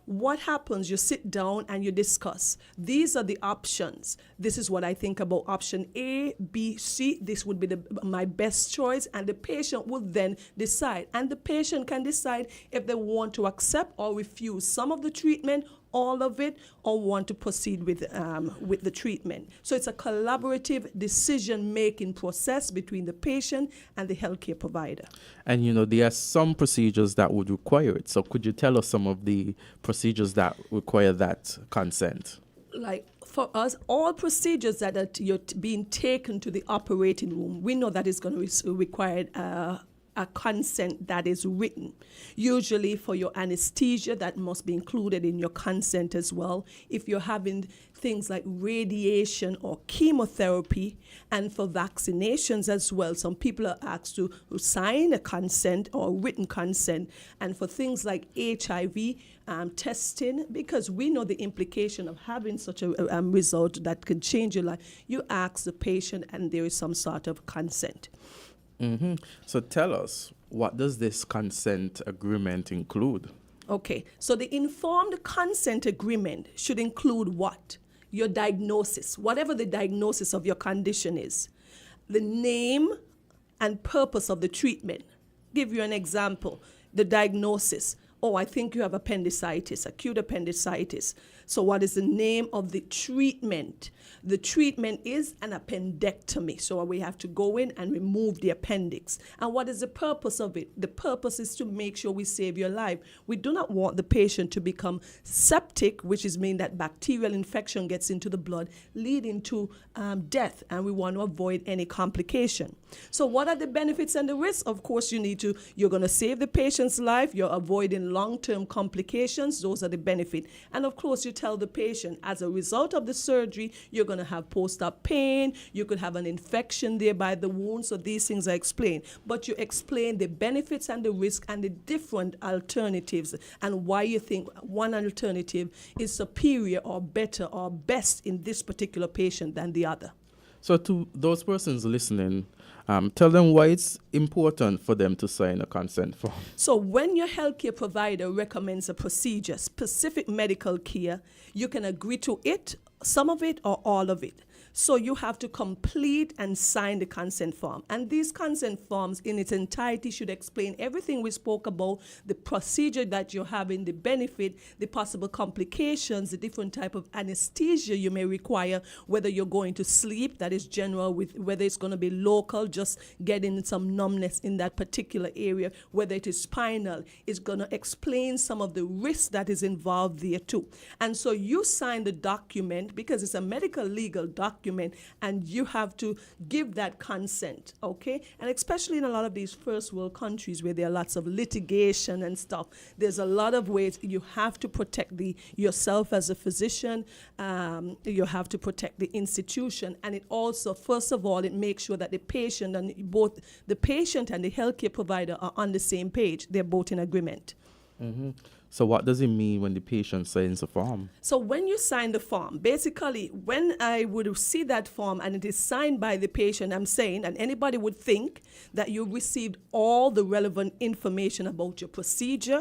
What happens? You sit down and you discuss. These are the options. This is what I think about option A, B, C. This would be my best choice, and the patient will then decide. And the patient can decide if they want to accept or refuse some of the treatment, all of it, or want to proceed with the treatment. So it's a collaborative decision-making process between the patient and the healthcare provider. And there are some procedures that would require it. So could you tell us some of the procedures that require that consent? Like for us, all procedures that are you're being taken to the operating room, we know that is going to require a consent that is written. Usually for your anesthesia, that must be included in your consent as well. If you're having things like radiation or chemotherapy, and for vaccinations as well, some people are asked to sign a consent or written consent. And for things like HIV testing, because we know the implication of having such a result that could change your life, you ask the patient and there is some sort of consent. Mm-hmm. So tell us, what does this consent agreement include? Okay, so the informed consent agreement should include what? Your diagnosis, whatever the diagnosis of your condition is, the name and purpose of the treatment. Give you an example, the diagnosis. Oh, I think you have appendicitis, acute appendicitis. So what is the name of the treatment? The treatment is an appendectomy. So we have to go in and remove the appendix. And what is the purpose of it? The purpose is to make sure we save your life. We do not want the patient to become septic, which is mean that bacterial infection gets into the blood, leading to death. And we want to avoid any complication. So what are the benefits and the risks? Of course, you're going to save the patient's life. You're avoiding long-term complications. Those are the benefits. And of course, you tell the patient, as a result of the surgery, you're going to have post-op pain. You could have an infection there by the wound. So these things are explained. But you explain the benefits and the risk and the different alternatives and why you think one alternative is superior or better or best in this particular patient than the other. So to those persons listening, tell them why it's important for them to sign a consent form. So when your healthcare provider recommends a procedure, specific medical care, you can agree to it, some of it, or all of it. So you have to complete and sign the consent form. And these consent forms in its entirety should explain everything we spoke about, the procedure that you're having, the benefit, the possible complications, the different type of anesthesia you may require, whether you're going to sleep, that is general, with whether it's going to be local, just getting some numbness in that particular area, whether it is spinal. It's going to explain some of the risk that is involved there too. And so you sign the document because it's a medical legal document, and you have to give that consent, okay? And especially in a lot of these first world countries where there are lots of litigation and stuff, there's a lot of ways you have to protect yourself as a physician, you have to protect the institution, and it also, first of all, it makes sure that the patient and both the patient and the healthcare provider are on the same page. They're both in agreement. Mm-hmm. So what does it mean when the patient signs a form? So when you sign the form, basically when I would see that form and it is signed by the patient, I'm saying, and anybody would think that you received all the relevant information about your procedure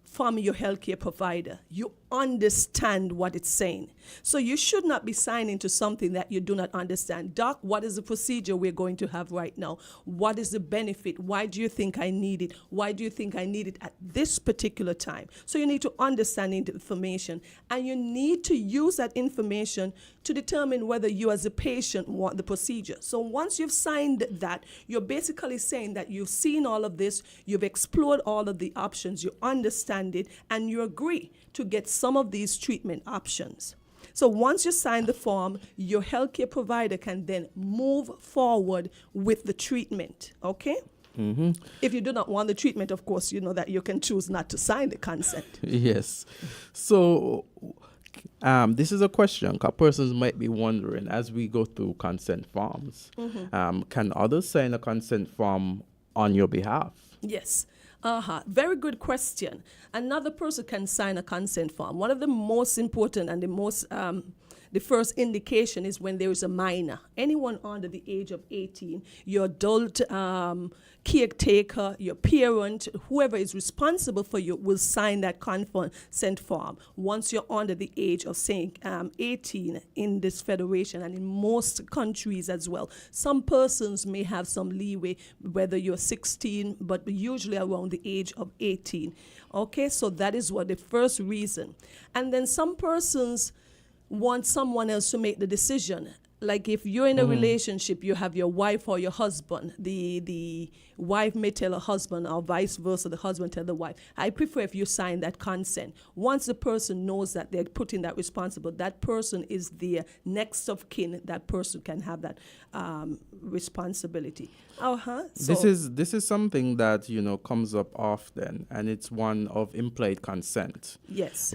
from your healthcare provider. You understand what it's saying. So you should not be signing to something that you do not understand. Doc, what is the procedure we're going to have right now? What is the benefit? Why do you think I need it? Why do you think I need it at this particular time? So you need to understand the information, and you need to use that information to determine whether you as a patient want the procedure. So once you've signed that, you're basically saying that you've seen all of this, you've explored all of the options, you understand it, and you agree to get some of these treatment options. So once you sign the form, your healthcare provider can then move forward with the treatment, okay? Mm-hmm. If you do not want the treatment, of course, you know that you can choose not to sign the consent. Yes. So this is a question because persons might be wondering, as we go through consent forms, can others sign a consent form on your behalf? Yes. Very good question. Another person can sign a consent form. One of the most important and the most the first indication is when there is a minor. Anyone under the age of 18, your adult caretaker, your parent, whoever is responsible for you will sign that consent form once you're under the age of, say, 18 in this federation and in most countries as well. Some persons may have some leeway, whether you're 16, but usually around the age of 18. Okay, so that is what the first reason. And then some persons want someone else to make the decision. Like if you're in a relationship, you have your wife or your husband. The wife may tell her husband, or vice versa, the husband tell the wife. I prefer if you sign that consent. Once the person knows that they're putting that responsible, that person is the next of kin. That person can have that responsibility. So This is something that comes up often, and it's one of implied consent. Yes.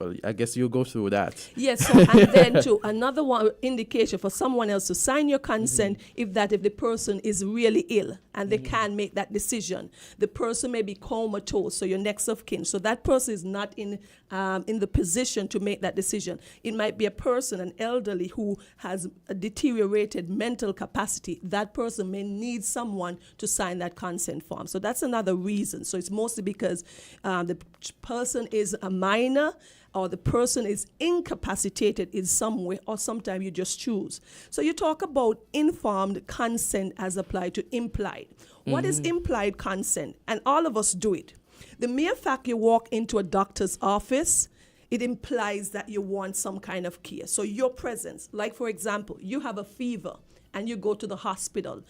Well, I guess you go through that. Yes, so, and then too, another one indication for someone else to sign your consent if the person is really ill and they can't make that decision. The person may be comatose, so your next of kin. So that person is not in the position to make that decision. It might be a person, an elderly, who has a deteriorated mental capacity. That person may need someone to sign that consent form. So that's another reason. So it's mostly because the person is a minor, or the person is incapacitated in some way, or sometimes you just choose. So you talk about informed consent as applied to implied. What is implied consent? And all of us do it. The mere fact you walk into a doctor's office, it implies that you want some kind of care. So your presence, like for example, you have a fever and you go to the hospital.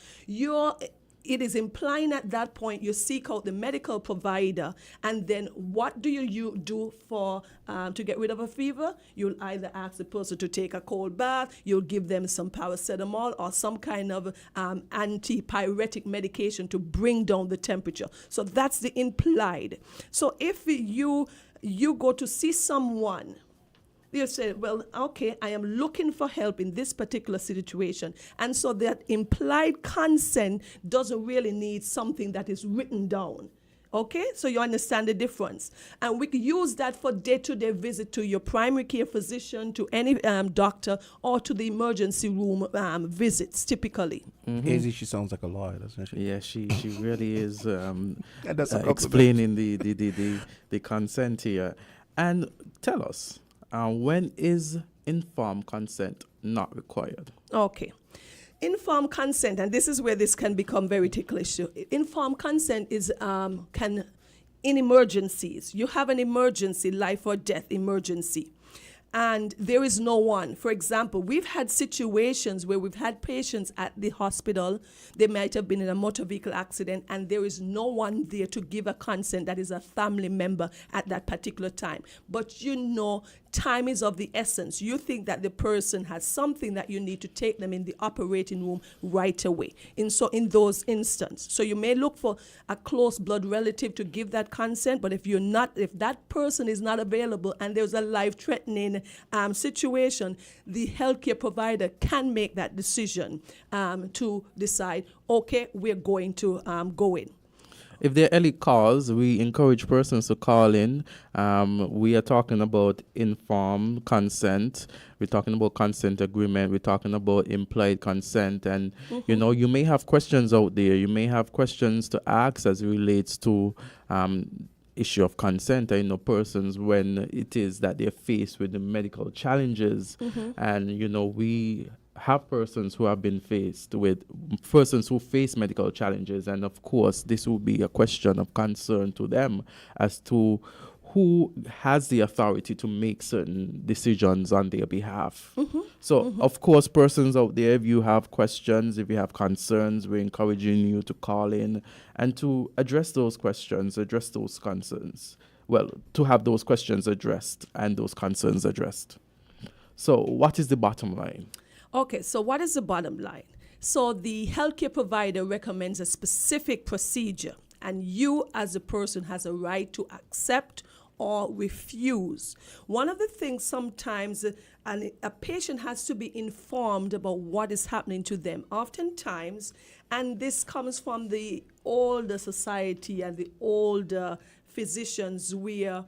It is implying at that point you seek out the medical provider, and then what do you do for to get rid of a fever? You'll either ask the person to take a cold bath, you'll give them some paracetamol or some kind of antipyretic medication to bring down the temperature. So that's the implied. So if you go to see someone, you say, well, okay, I am looking for help in this particular situation. And so that implied consent doesn't really need something that is written down. Okay, so you understand the difference. And we can use that for day-to-day visit to your primary care physician, to any doctor, or to the emergency room visits, typically. Hazy, she sounds like a lawyer, doesn't she? Yeah, she really is explaining the consent here. And tell us, when is informed consent not required? Okay. Informed consent, and this is where this can become very ticklish. Informed consent is in emergencies. You have an emergency, life or death emergency, and there is no one. For example, we've had situations where we've had patients at the hospital. They might have been in a motor vehicle accident, and there is no one there to give a consent that is a family member at that particular time. But time is of the essence. You think that the person has something that you need to take them in the operating room right away. In those instances, so you may look for a close blood relative to give that consent, but if that person is not available and there's a life-threatening situation, the healthcare provider can make that decision to decide, okay, we're going to go in. If there are any calls, we encourage persons to call in. We are talking about informed consent. We're talking about consent agreement. We're talking about implied consent. And, you may have questions out there. You may have questions to ask as it relates to issue of consent. I know persons when it is that they're faced with the medical challenges. And, we have persons who have been faced with persons who face medical challenges, and of course this will be a question of concern to them as to who has the authority to make certain decisions on their behalf. Of course, persons out there, if you have questions, if you have concerns, we're encouraging you to call in and to address those questions, address those concerns. Well, to have those questions addressed and those concerns addressed. So what is the bottom line? Okay, so what is the bottom line? So the healthcare provider recommends a specific procedure, and you as a person has a right to accept or refuse. One of the things sometimes a patient has to be informed about what is happening to them. Oftentimes, and this comes from the older society and the older physicians, where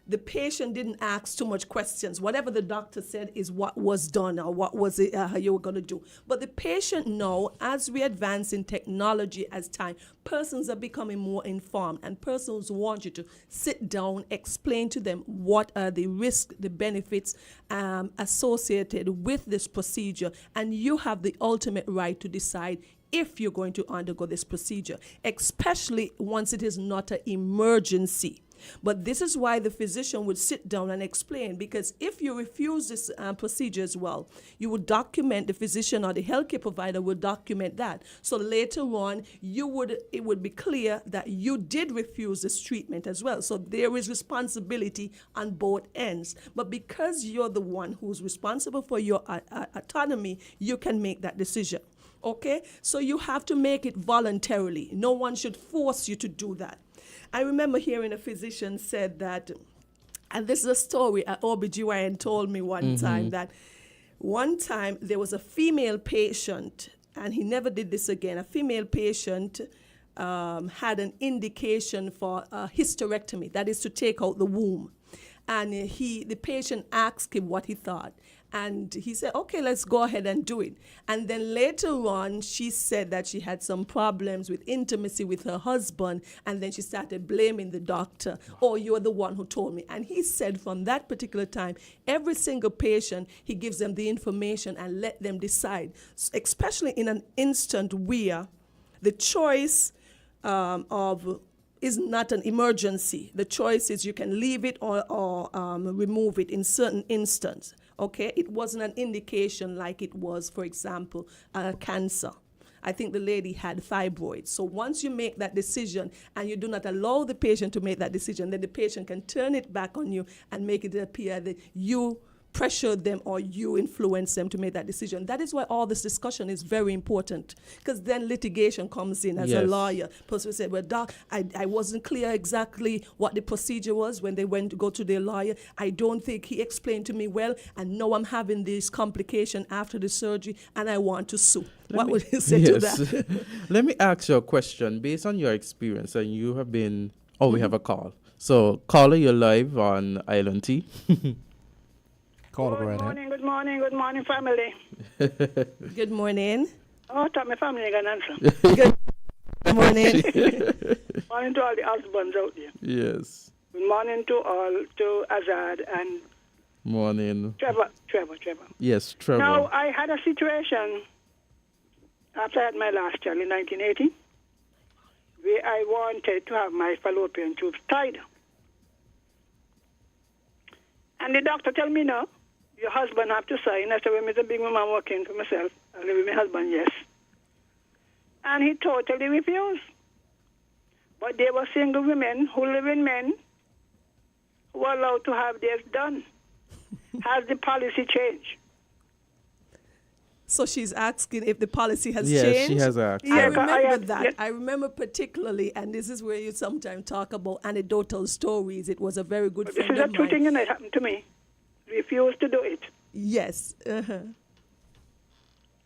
the patient didn't ask too much questions. Whatever the doctor said is what was done, or what was it you were going to do. But the patient now, as we advance in technology as time, persons are becoming more informed, and persons want you to sit down, explain to them what are the risks, the benefits associated with this procedure, and you have the ultimate right to decide if you're going to undergo this procedure, especially once it is not an emergency. But this is why the physician would sit down and explain, because if you refuse this procedure as well, you would document, the physician or the healthcare provider would document that. So later on, it would be clear that you did refuse this treatment as well. So there is responsibility on both ends. But because you're the one who's responsible for your autonomy, you can make that decision. Okay? So you have to make it voluntarily. No one should force you to do that. I remember hearing a physician said that, and this is a story an OBGYN told me one time, that one time there was a female patient, and he never did this again. A female patient had an indication for a hysterectomy, that is to take out the womb. And the patient asked him what he thought. And he said, okay, let's go ahead and do it. And then later on, she said that she had some problems with intimacy with her husband. And then she started blaming the doctor. Oh, you're the one who told me. And he said from that particular time, every single patient, he gives them the information and let them decide, especially in an instant where the choice is not an emergency. The choice is you can leave it or remove it in certain instances. Okay, it wasn't an indication like it was, for example, cancer. I think the lady had fibroids. So once you make that decision and you do not allow the patient to make that decision, then the patient can turn it back on you and make it appear that you pressure them or you influence them to make that decision. That is why all this discussion is very important, because then litigation comes in as a lawyer. Person will say, well, doc, I wasn't clear exactly what the procedure was when they went to go to their lawyer. I don't think he explained to me well, and now I'm having this complication after the surgery, and I want to sue. What would you say to that? Let me ask you a question. Based on your experience, and you have been, we have a call. So, caller, you're live on Island T. Good morning, family. Good morning. Oh, tell my family can answer. Good morning. Morning to all the husbands out there. Yes. Good morning to Azad and morning. Trevor. Yes, Trevor. Now, I had a situation after I had my last child in 1980 where I wanted to have my fallopian tubes tied. And the doctor told me, no, your husband have to sign. I said, well, I'm a big woman working for myself. I live with my husband, yes. And he totally refused. But there were single women who live in men who are allowed to have theirs done. Has the policy changed? So she's asking if the policy has yes, changed? Yes, she has asked. I remember that. Yes. I remember particularly, and this is where you sometimes talk about anecdotal stories. It was a very good friend of mine. This is a true thing that happened to me. Refused to do it. Yes. So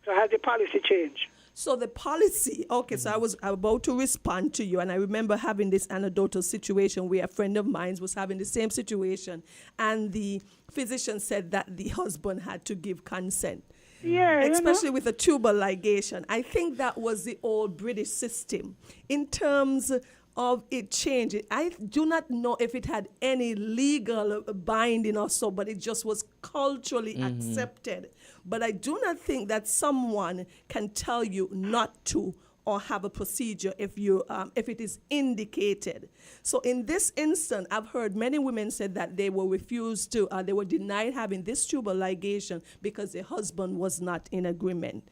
has the policy changed? So the policy, okay, so I was about to respond to you, and I remember having this anecdotal situation where a friend of mine was having the same situation, and the physician said that the husband had to give consent. Yeah, especially with a tubal ligation. I think that was the old British system. In terms of it changing, I do not know if it had any legal binding or so, but it just was culturally accepted. But I do not think that someone can tell you not to or have a procedure if it is indicated. So in this instance, I've heard many women say that they were refused to, they were denied having this tubal ligation because their husband was not in agreement.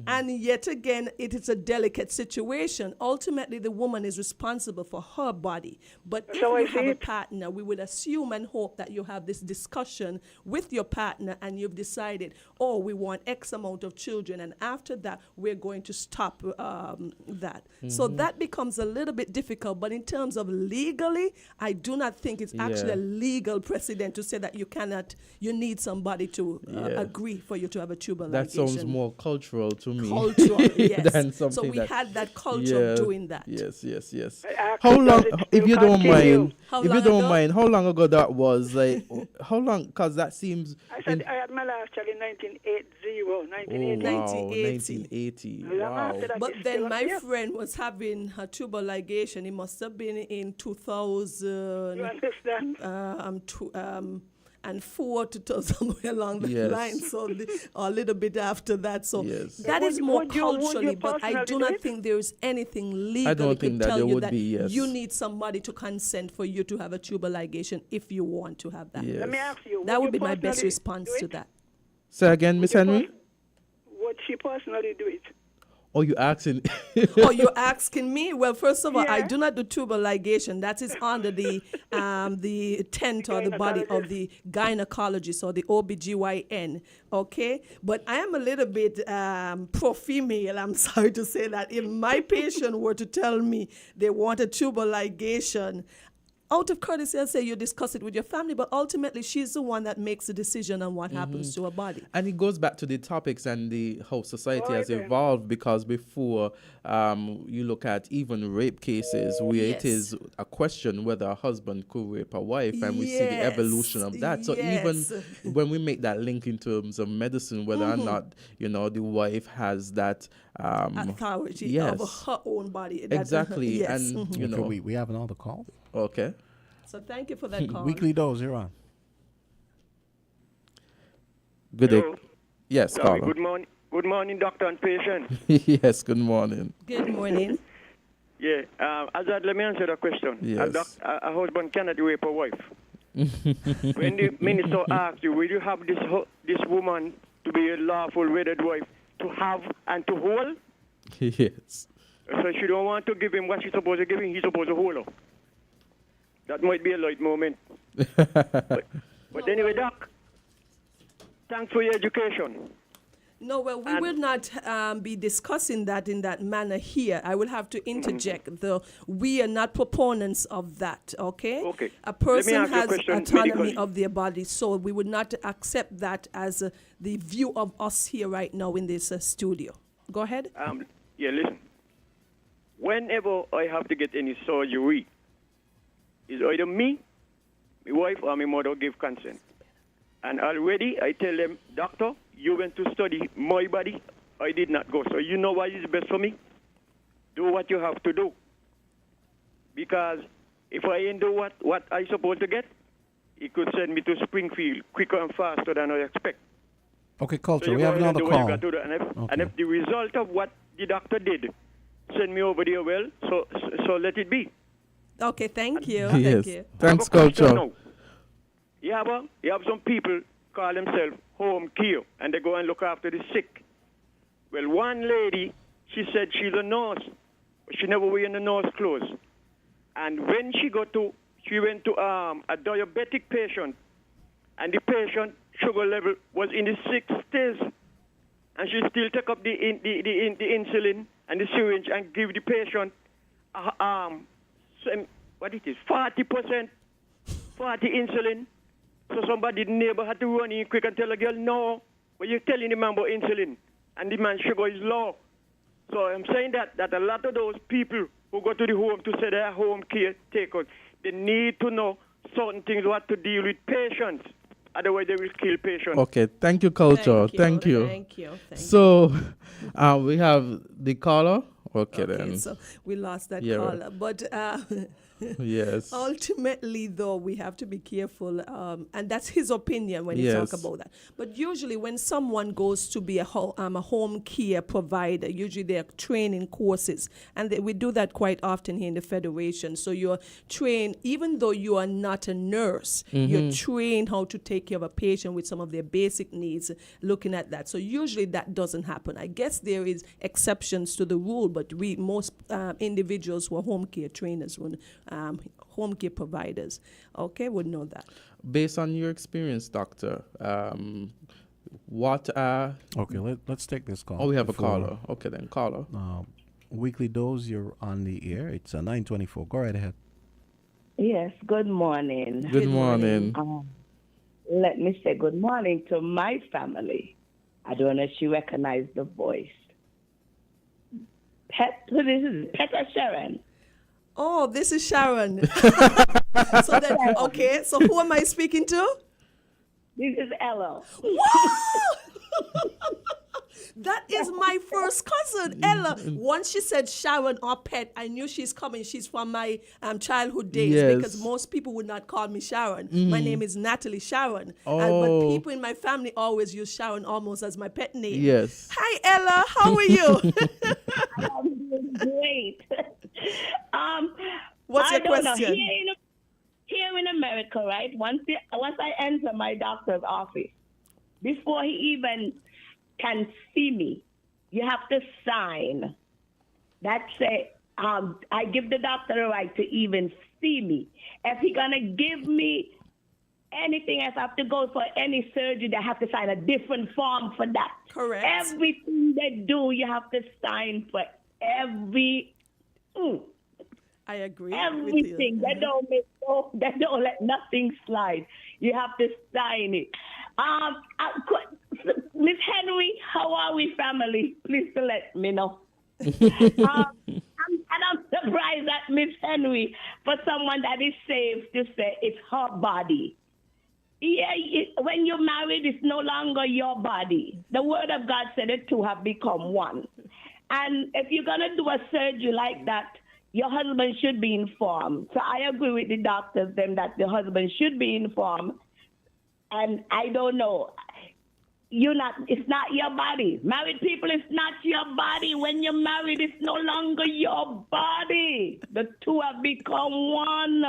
And yet again, it is a delicate situation. Ultimately, the woman is responsible for her body. But if you have a partner, we would assume and hope that you have this discussion with your partner and you've decided, oh, we want X amount of children, and after that, we're going to stop that. So that becomes a little bit difficult. But in terms of legally, I do not think it's actually a legal precedent to say that you need somebody to agree for you to have a tubal ligation. That sounds more cultural to me. Cultural, yes. Than so we had that culture of doing that. Yes. How long, if you don't mind, How if long you don't ago? mind, how long ago that was? Like, how long? Because that seems. I said I had my last child in 1980. Oh, 1980. wow. 1980. 1980. Long Wow. after that, But it's then still up my there. friend was having her tubal ligation. It must have been in 2000. You understand? And 4 to somewhere along the Yes. line, so a little bit after that. So Yes. that Yeah, is would- more would you- would you culturally, but I personally do do not it? think there is anything legally I don't could think that tell there you would that be, yes. you need somebody to consent for you to have a tubal ligation if you want to have that. Yes. Let me ask you. That would you be my best personally response do to it? that. Say again, Miss Henry? Would she personally do it? Oh, you asking? Oh, you're asking me? Well, first of all, I Yeah. do not do tubal ligation. That is under the tent or the body of the gynecologist or the OBGYN, okay? But I am a little bit pro-female, I'm sorry to say that. If my patient were to tell me they want a tubal ligation, out of courtesy, I'll say you discuss it with your family, but ultimately she's the one that makes the decision on what happens to her body. And it goes back to the topics and the how society Right has then. evolved, because before you look at even rape cases where it Yes. is a question whether a husband could rape a wife, and we see the Yes. evolution of that. So even Yes. when we make that link in terms of medicine, whether or not, the wife has that Authority yes. of her own body. That- Exactly. yes. And mhm. Okay, we have another call. okay. So thank you for that call. Weekly dose, you're on. Good day. Hello. Yes, Sorry, caller. good morning, doctor and patient. Yes, good morning. Good morning. Yeah, Azad, let me answer the question. Yes. A husband cannot rape a wife. When the minister asks you, will you have this woman to be a lawful wedded wife to have and to hold? Yes. So she don't want to give him what she's supposed to give him, he's supposed to hold her. That might be a light moment. But anyway, Doc, thanks for your education. No, well, we will not be discussing that in that manner here. I will have to interject. We are not proponents of that, okay? Okay. A person Let me ask you a has question autonomy medically. of their body, so we would not accept that as the view of us here right now in this studio. Go ahead. Yeah, listen. Whenever I have to get any surgery, it's either me, my wife, or my mother give consent. And already I tell them, doctor, you went to study my body. I did not go. So you know what is best for me? Do what you have to do. Because if I ain't do what I supposed to get, it could send me to Springfield quicker and faster than I expect. Okay, So culture, you we go have ahead and another do what you call. got to do. And if the result of what the doctor did send me over there, well, so let it be. Okay, thank you. Yes. Thank you. Thanks, I have a question culture. now. You have some people call themselves home care, and they go and look after the sick. Well, one lady, she said she's a nurse, but she never wear the nurse clothes. And when she went to a diabetic patient, and the patient sugar level was in the 60s, and she still take up the insulin and the syringe and give the patient what it is, 40% 40 insulin. So somebody, the neighbor, had to run in quick and tell the girl, no, but you're telling the man about insulin, and the man's sugar is low. So I'm saying that a lot of those people who go to the home to say they're home caretakers, they need to know certain things, what to deal with patients. Otherwise, they will kill patients. Okay, thank you, culture. Thank you. Thank you. So, we have the caller. Okay, then. So we lost that Yeah. caller. But Yes. ultimately, though, we have to be careful. And that's his opinion when he talk Yes. about that. But usually when someone goes to be a home care provider, usually they're training courses. And we do that quite often here in the Federation. So you're trained, even though you are not a nurse, you're trained how to take care of a patient with some of their basic needs, looking at that. So usually that doesn't happen. I guess there is exceptions to the rule, but most individuals who are home care trainers, home care providers, would know that. Based on your experience, doctor, what are... Okay, let's take this call. Oh, we have a before, caller. Okay, then, caller. Weekly dose, you're on the air. It's 9:24. Go right ahead. Yes, good morning. Good morning. Let me say good morning to my family. I don't know if she recognized the voice. This is Petra Sharon. Oh, this is Sharon. So then, okay, so who am I speaking to? This is Ella. Wow! That is my first cousin, Ella. Once she said Sharon or Pet, I knew she's coming. She's from my childhood days, Yes. because most people would not call me Sharon. Mhm. My name is Natalie Sharon. But Oh. people in my family always use Sharon almost as my pet name. Yes. Hi, Ella. How are you? I'm doing great. What's I your don't know. question? Here in America, right? Once I enter my doctor's office, before he even can see me, you have to sign. That say, I give the doctor the right to even see me. If he gonna give me anything else, I have to go for any surgery, they have to sign a different form for that. Correct. Everything they do, you have to sign for every. I agree. Everything. They don't let nothing slide. You have to sign it. Miss Henry, how are we, family? Please to let me know. I'm surprised at Miss Henry, for someone that is safe to say it's her body. Yeah, when you're married, it's no longer your body. The Word of God said the two have become one. And if you're going to do a surgery like that, your husband should be informed. So I agree with the doctors then that the husband should be informed. And I don't know. It's not your body. Married people, it's not your body. When you're married, it's no longer your body. The two have become one.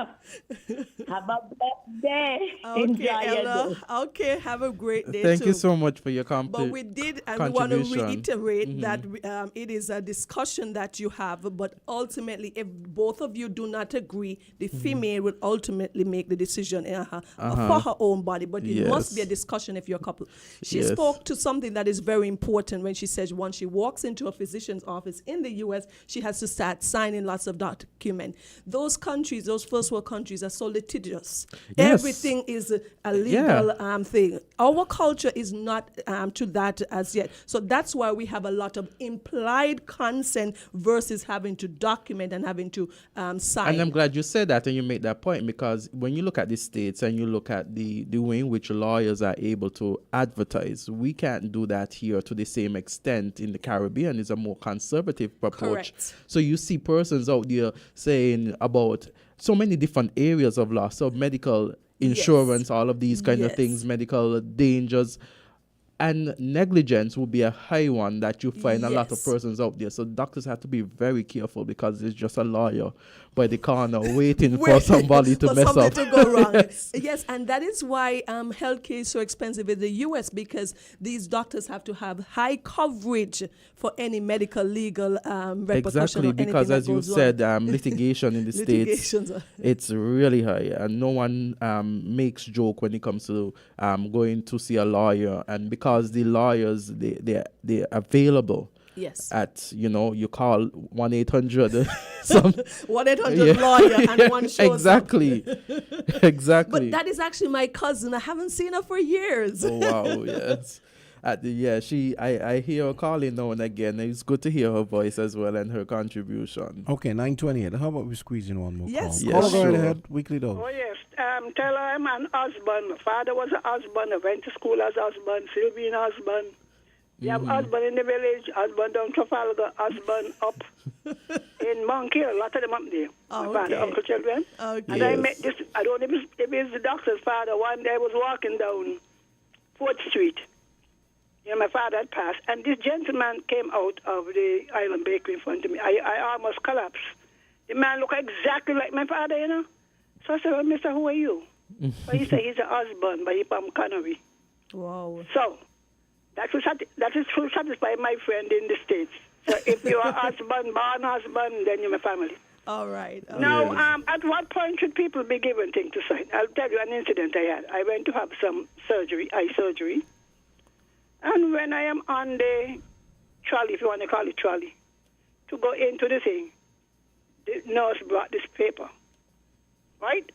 Have a blessed day. Okay, Enjoy Ella. your day. Okay, have a great day Thank too. you so much for your But we did, and we want to contribution. reiterate that it is a discussion that you have, but ultimately, if both of you do not agree, the female will ultimately make the decision for her own body. But it must be a discussion if you're a couple. She spoke to something that is very important when she says once she walks into a physician's office in the U.S., she has to start signing lots of documents. Those countries, those first world countries, are so litigious. Yes. Everything is a legal thing. Our culture is not to that as yet. So that's why we have a lot of implied consent versus having to document and having to sign. And I'm glad you said that and you make that point, because when you look at the states and you look at the way in which lawyers are able to advertise, we can't do that here to the same extent. In the Caribbean, it's a more conservative approach. Correct. So you see persons out there saying about so many different areas of law, so medical insurance, all of these kind of things, medical dangers. And negligence will be a high one that you find a lot of persons out there. So doctors have to be very careful, because it's just a lawyer by the corner waiting for somebody to mess up. To go wrong. Yes, and that is why healthcare is so expensive in the U.S., because these doctors have to have high coverage for any medical, legal repercussion. Exactly, because as you said, litigation in the States, it's really high. And no one makes joke when it comes to going to see a lawyer. And because the lawyers, they're available. Yes. At, you call 1-800 1-800 lawyer and one shows Exactly. up. Exactly. But that is actually my cousin. I haven't seen her for years. Oh, wow, yes. I hear her calling now and again. It's good to hear her voice as well and her contribution. Okay, 9:28. How about we squeeze in one more yes, call? Go right ahead. Weekly dose. Oh, yes. Tell her I'm an husband. Father was a husband. I went to school as husband. Still being husband. You have husband in the village, husband down Trafalgar, husband up in Mount Hill, a lot of them up there. My father, Uncle Children. Okay. And I met this, I don't know if it's the doctor's father. One day I was walking down 4th Street. My father had passed. And this gentleman came out of the Island Bakery in front of me. I almost collapsed. The man looked exactly like my father, So I said, well, mister, who are you? But he said he's a husband, but he's from Connery. Wow. So, that is to satisfy my friend in the States. So if you're a husband, born husband, then you're my family. All right. Now, at what point should people be given things to sign? I'll tell you an incident I had. I went to have some eye surgery. And when I am on the trolley, if you want to call it trolley, to go into the thing, the nurse brought this paper, right?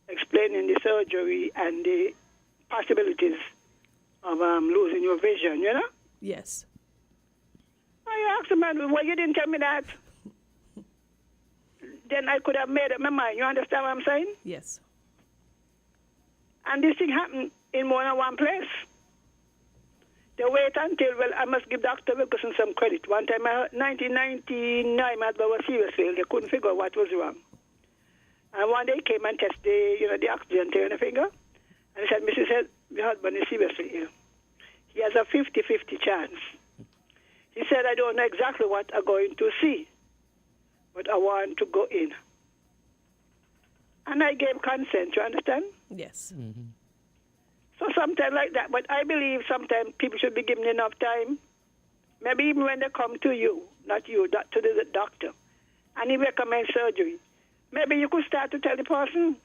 Explaining the surgery and the possibilities of losing your vision, Yes. I asked the man, well, you didn't tell me that. then I could have made up my mind. You understand what I'm saying? Yes. And this thing happened in more than one place. They wait until, well, I must give Dr. Wilkerson some credit. One time, 1999, my husband was seriously ill. They couldn't figure out what was wrong. And one day he came and tested the oxygen in the finger. And he said, Mrs. Head, your husband is seriously ill. He has a 50-50 chance. He said, I don't know exactly what I'm going to see, but I want to go in. And I gave consent, you understand? Yes. Mm-hmm. So sometimes like that. But I believe sometimes people should be given enough time. Maybe even when they come to you, not you, to the doctor, and he recommends surgery. Maybe you could start to tell the person.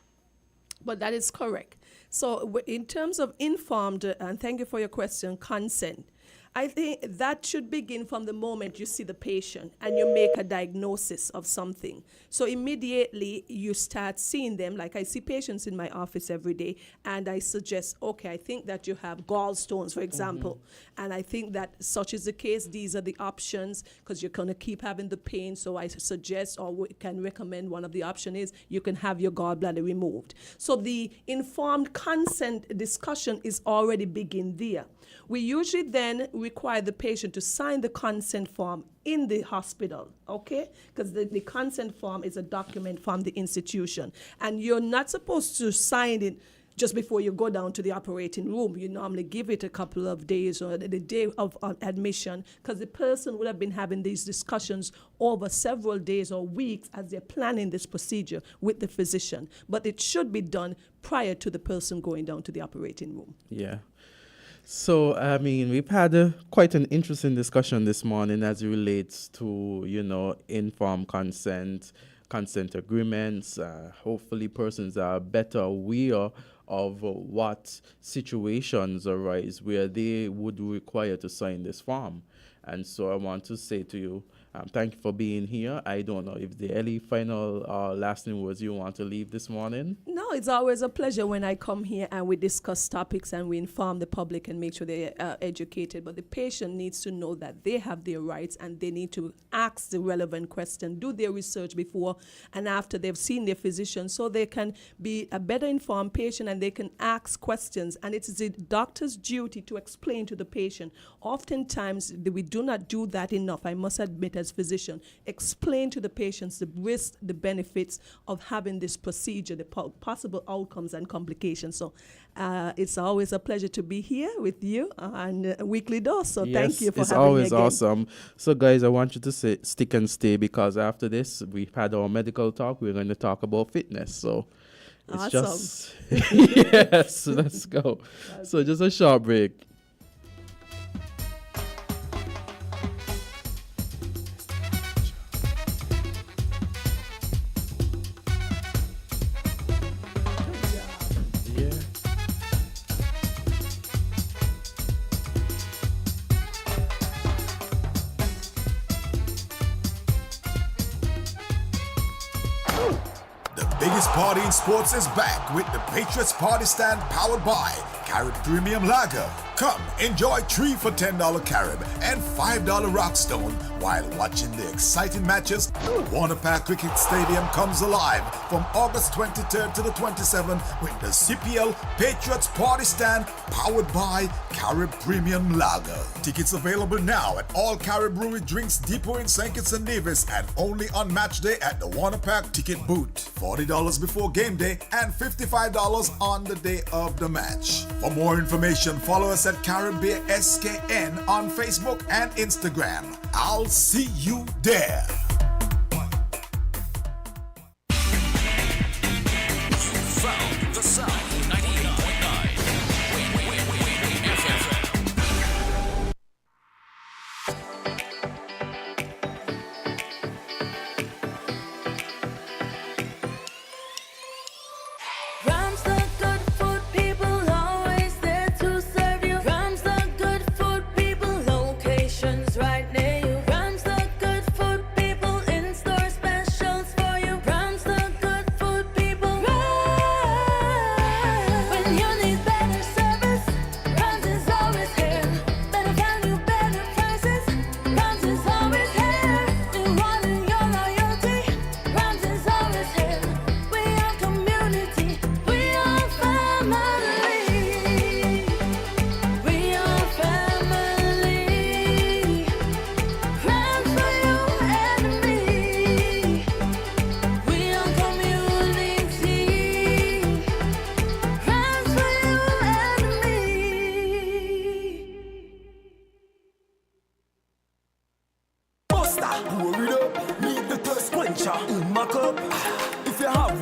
But that is correct. So in terms of informed, and thank you for your question, consent, I think that should begin from the moment you see the patient and you make a diagnosis of something. So immediately you start seeing them. Like I see patients in my office every day, and I suggest, okay, I think that you have gallstones, for example, and I think that such is the case. These are the options, because you're going to keep having the pain. So I suggest, or we can recommend, one of the options is you can have your gallbladder removed. So the informed consent discussion is already begin there. We usually then require the patient to sign the consent form in the hospital, okay? Because the consent form is a document from the institution. And you're not supposed to sign it just before you go down to the operating room. You normally give it a couple of days or the day of admission, because the person would have been having these discussions over several days or weeks as they're planning this procedure with the physician. But it should be done prior to the person going down to the operating room. Yeah. So, I mean, we've had quite an interesting discussion this morning as it relates to, informed consent, consent agreements. Hopefully persons are better aware of what situations arise where they would require to sign this form. And so I want to say to you, thank you for being here. I don't know if there are any final lasting words you want to leave this morning. No, it's always a pleasure when I come here and we discuss topics and we inform the public and make sure they're educated. But the patient needs to know that they have their rights and they need to ask the relevant question, do their research before and after they've seen their physician, so they can be a better informed patient and they can ask questions. And it's the doctor's duty to explain to the patient. Oftentimes, we do not do that enough, I must admit, as physician. Explain to the patients the risks, the benefits of having this procedure, the possible outcomes and complications. So it's always a pleasure to be here with you on a weekly dose. So thank you for having me again. It's always awesome. So guys, I want you to stick and stay, because after this, we've had our medical talk. We're going to talk about fitness. So it's awesome. Yes, let's go. So just a short break. Party in sports is back with the Patriots Party Stand powered by Carib Premium Lager. Come enjoy 3 for $10 Carib and $5 Rockstone while watching the exciting matches. Warner Park Cricket Stadium comes alive from August 23rd to the 27th with the CPL Patriots Party Stand powered by Carib Premium Lager. Tickets available now at all Carib Brewery Drinks Depot in St. Kitts and Nevis and only on match day at the Warner Park Ticket Booth. $40 before game day and $55 on the day of the match. For more information, follow us at Caribbean SKN on Facebook and Instagram. I'll see you there. Found the sound 98.9 Win FM. Rams the good food people, always there to serve you. Rams the good food people, locations right near you. Rams the good food people.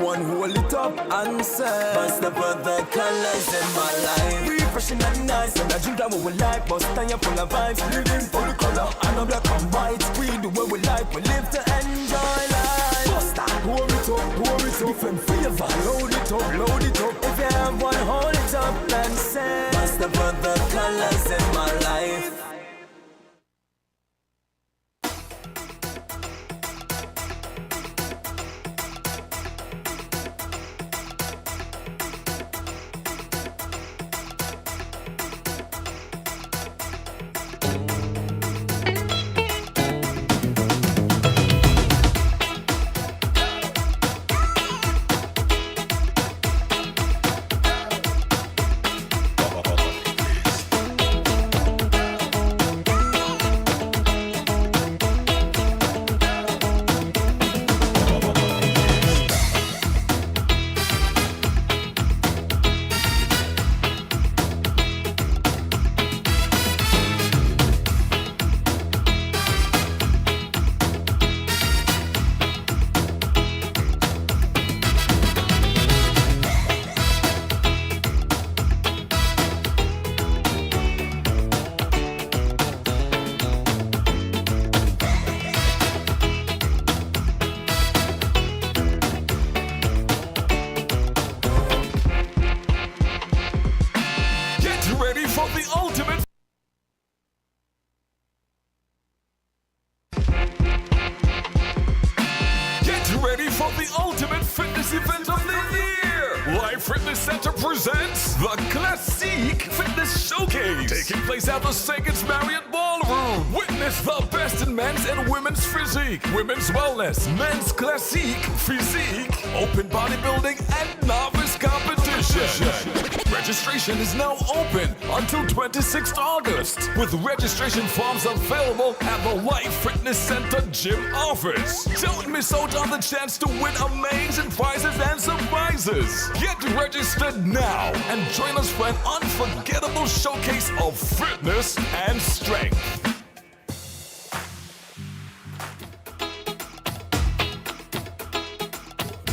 one hold it up and say, must the put the colors in my life. Refreshing and nice, and I drink that what we like, but stand you full of vibes, living for the color. I know black and white, we do what we like, we live to enjoy life. Bust that, pour it up, different flavor, load it up. If you have one, hold it up and say, must the put the colors in my life. The ultimate fitness event of the year! Live Fitness Center presents the Classique Fitness Showcase, taking place at the Sacred's Marriott Ballroom. Witness the best in men's and women's physique, women's wellness, men's classique physique, open bodybuilding, and novice competition. Registration is now open until 26th August, with registration forms available at the Life Fitness Center gym office. Don't miss out on the chance to win amazing prizes and surprises. Get registered now and join us for an unforgettable showcase of fitness and strength.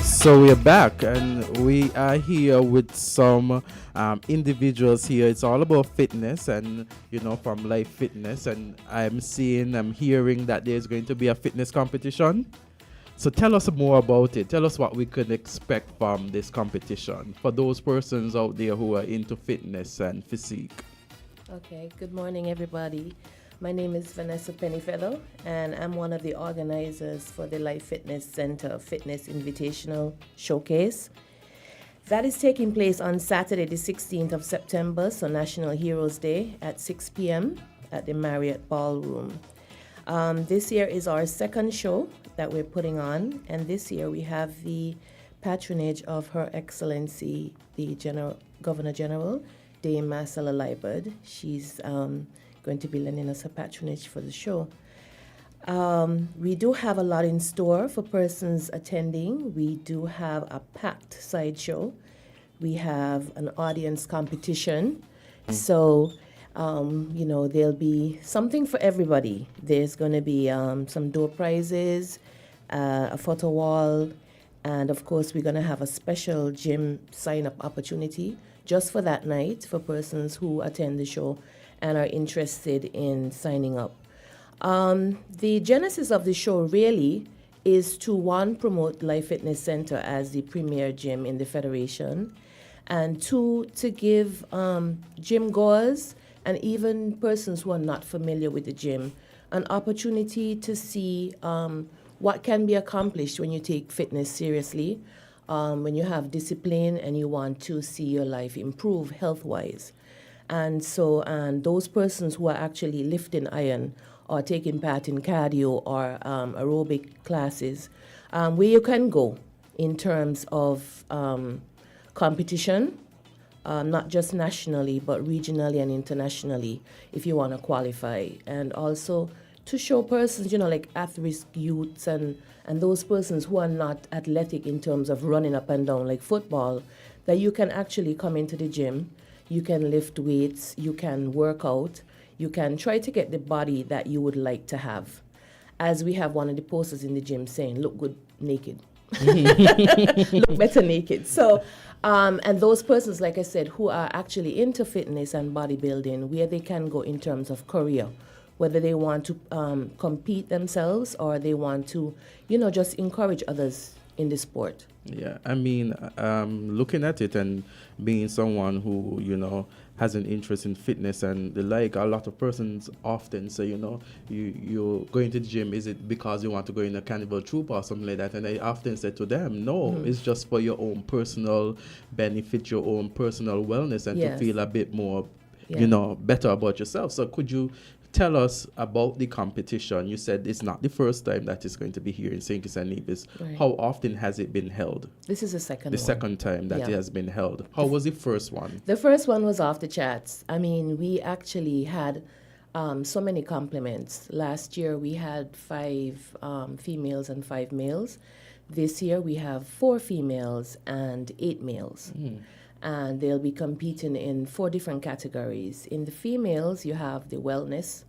So we're back and we are here with some individuals here. It's all about fitness and, you know, from Life Fitness. And I'm hearing that there's going to be a fitness competition. So tell us more about it. Tell us what we could expect from this competition for those persons out there who are into fitness and physique. Okay, good morning, everybody. My name is Vanessa Pennyfeather, and I'm one of the organizers for the Life Fitness Center Fitness Invitational Showcase. That is taking place on Saturday, the 16th of September, so National Heroes Day, at 6 p.m. at the Marriott Ballroom. This year is our second show that we're putting on, and this year we have the patronage of Her Excellency, the Governor General, Dame Marcella Liebert. She's going to be lending us her patronage for the show. We do have a lot in store for persons attending. We do have a packed sideshow. We have an audience competition. So, there'll be something for everybody. There's going to be some door prizes, a photo wall, and of course, we're going to have a special gym sign-up opportunity just for that night for persons who attend the show and are interested in signing up. The genesis of the show really is to, one, promote Life Fitness Center as the premier gym in the Federation, and two, to give gym goers and even persons who are not familiar with the gym an opportunity to see what can be accomplished when you take fitness seriously, when you have discipline and you want to see your life improve health-wise. And so those persons who are actually lifting iron or taking part in cardio or aerobic classes, where you can go in terms of competition, not just nationally, but regionally and internationally, if you want to qualify. And also to show persons, like at-risk youths and those persons who are not athletic in terms of running up and down like football, that you can actually come into the gym. You can lift weights, you can work out, you can try to get the body that you would like to have. As we have one of the posters in the gym saying, look good naked. look better naked. So, and those persons, like I said, who are actually into fitness and bodybuilding, where they can go in terms of career, whether they want to compete themselves or they want to, just encourage others in the sport. Yeah, I mean, looking at it and being someone who, has an interest in fitness and the like, a lot of persons often say, you're going to the gym, is it because you want to go in a carnival troupe or something like that? And I often say to them, no, it's just for your own personal benefit, your own personal wellness, and to feel a bit more, better about yourself. So could you tell us about the competition? You said it's not the first time that it's going to be here in St. Kitts and Nevis. Right. How often has it been held? This is the second The one. second time that it has been held. How was the first one? The first one was off the charts. I mean, we actually had so many compliments. Last year we had 5 females and 5 males. This year we have 4 females and 8 males. And they'll be competing in 4 different categories. In the females, you have the wellness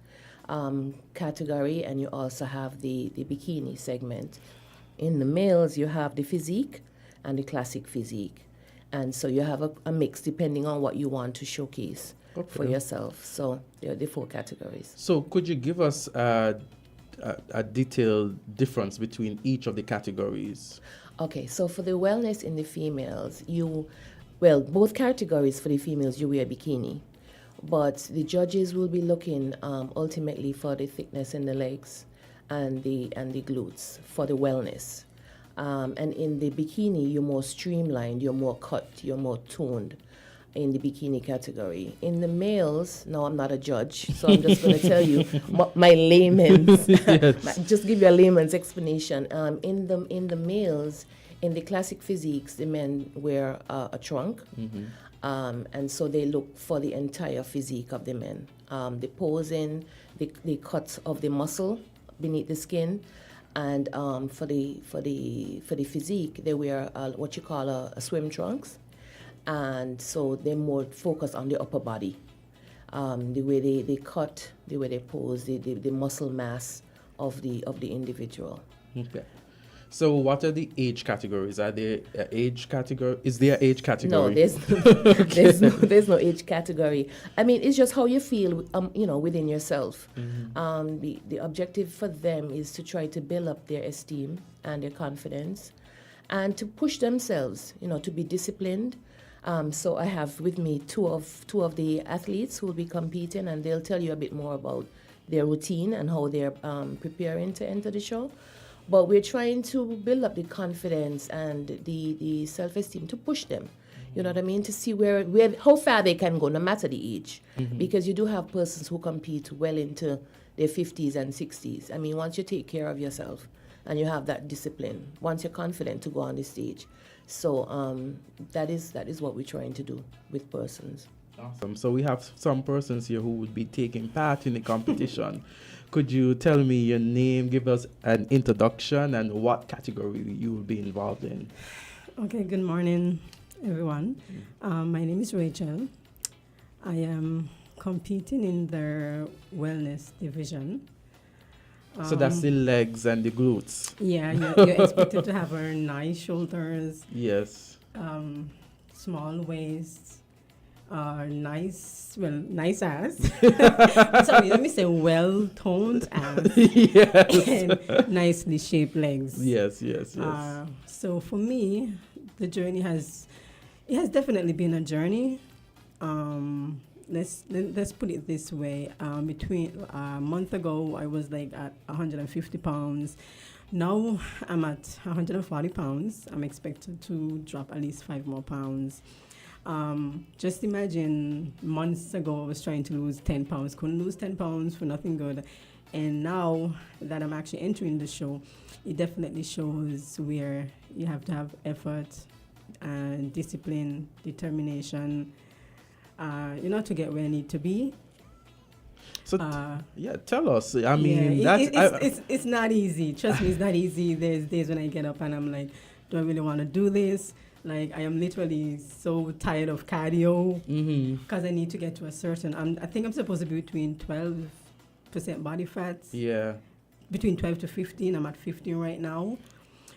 category, and you also have the bikini segment. In the males, you have the physique and the classic physique. And so you have a mix depending on what you want to showcase for yourself. So there are the 4 categories. So could you give us a detailed difference between each of the categories? Okay, so for the wellness in the females, both categories for the females, you wear bikini. But the judges will be looking ultimately for the thickness in the legs and the glutes for the wellness. And in the bikini, you're more streamlined, you're more cut, you're more toned in the bikini category. In the males, now I'm not a judge, so I'm just going to tell you my layman's, just give you a layman's explanation. In the males, in the classic physiques, the men wear a trunk, and so they look for the entire physique of the men. The posing, the cuts of the muscle beneath the skin, and for the physique, they wear what you call a swim trunks, and so they're more focused on the upper body, the way they cut, the way they pose, the muscle mass of the individual. Okay. So what are the age categories? Are there age category? Is there age category? No, there's no age category. I mean, it's just how you feel, within yourself. The objective for them is to try to build up their esteem and their confidence, and to push themselves, to be disciplined. So I have with me two of the athletes who will be competing, and they'll tell you a bit more about their routine and how they're preparing to enter the show. But we're trying to build up the confidence and the self-esteem to push them, you know what I mean, to see how far they can go, no matter the age. Because you do have persons who compete well into their 50s and 60s. I mean, once you take care of yourself and you have that discipline, once you're confident to go on the stage. So that is what we're trying to do with persons. Awesome. So we have some persons here who would be taking part in the competition. Could you tell me your name, give us an introduction, and what category you will be involved in? Okay, good morning, everyone. My name is Rachel. I am competing in the wellness division. So that's the legs and the glutes. Yeah, you're expected to have a nice shoulders. Yes. Small waist. Nice ass. Sorry, let me say well-toned ass. Yes. And nicely shaped legs. Yes. So for me, the journey has definitely been a journey. Let's put it this way. Between a month ago, I was like at 150 pounds. Now I'm at 140 pounds. I'm expected to drop at least 5 more pounds. Just imagine months ago I was trying to lose 10 pounds, couldn't lose 10 pounds for nothing good. And now that I'm actually entering the show, it definitely shows where you have to have effort and discipline, determination, to get where I need to be. So tell us. I mean, it's not easy. Trust me, it's not easy. There's days when I get up and I'm like, do I really want to do this? Like, I am literally so tired of cardio because I need to get to a certain... I think I'm supposed to be between 12% body fat. Yeah. Between 12 to 15. I'm at 15 right now.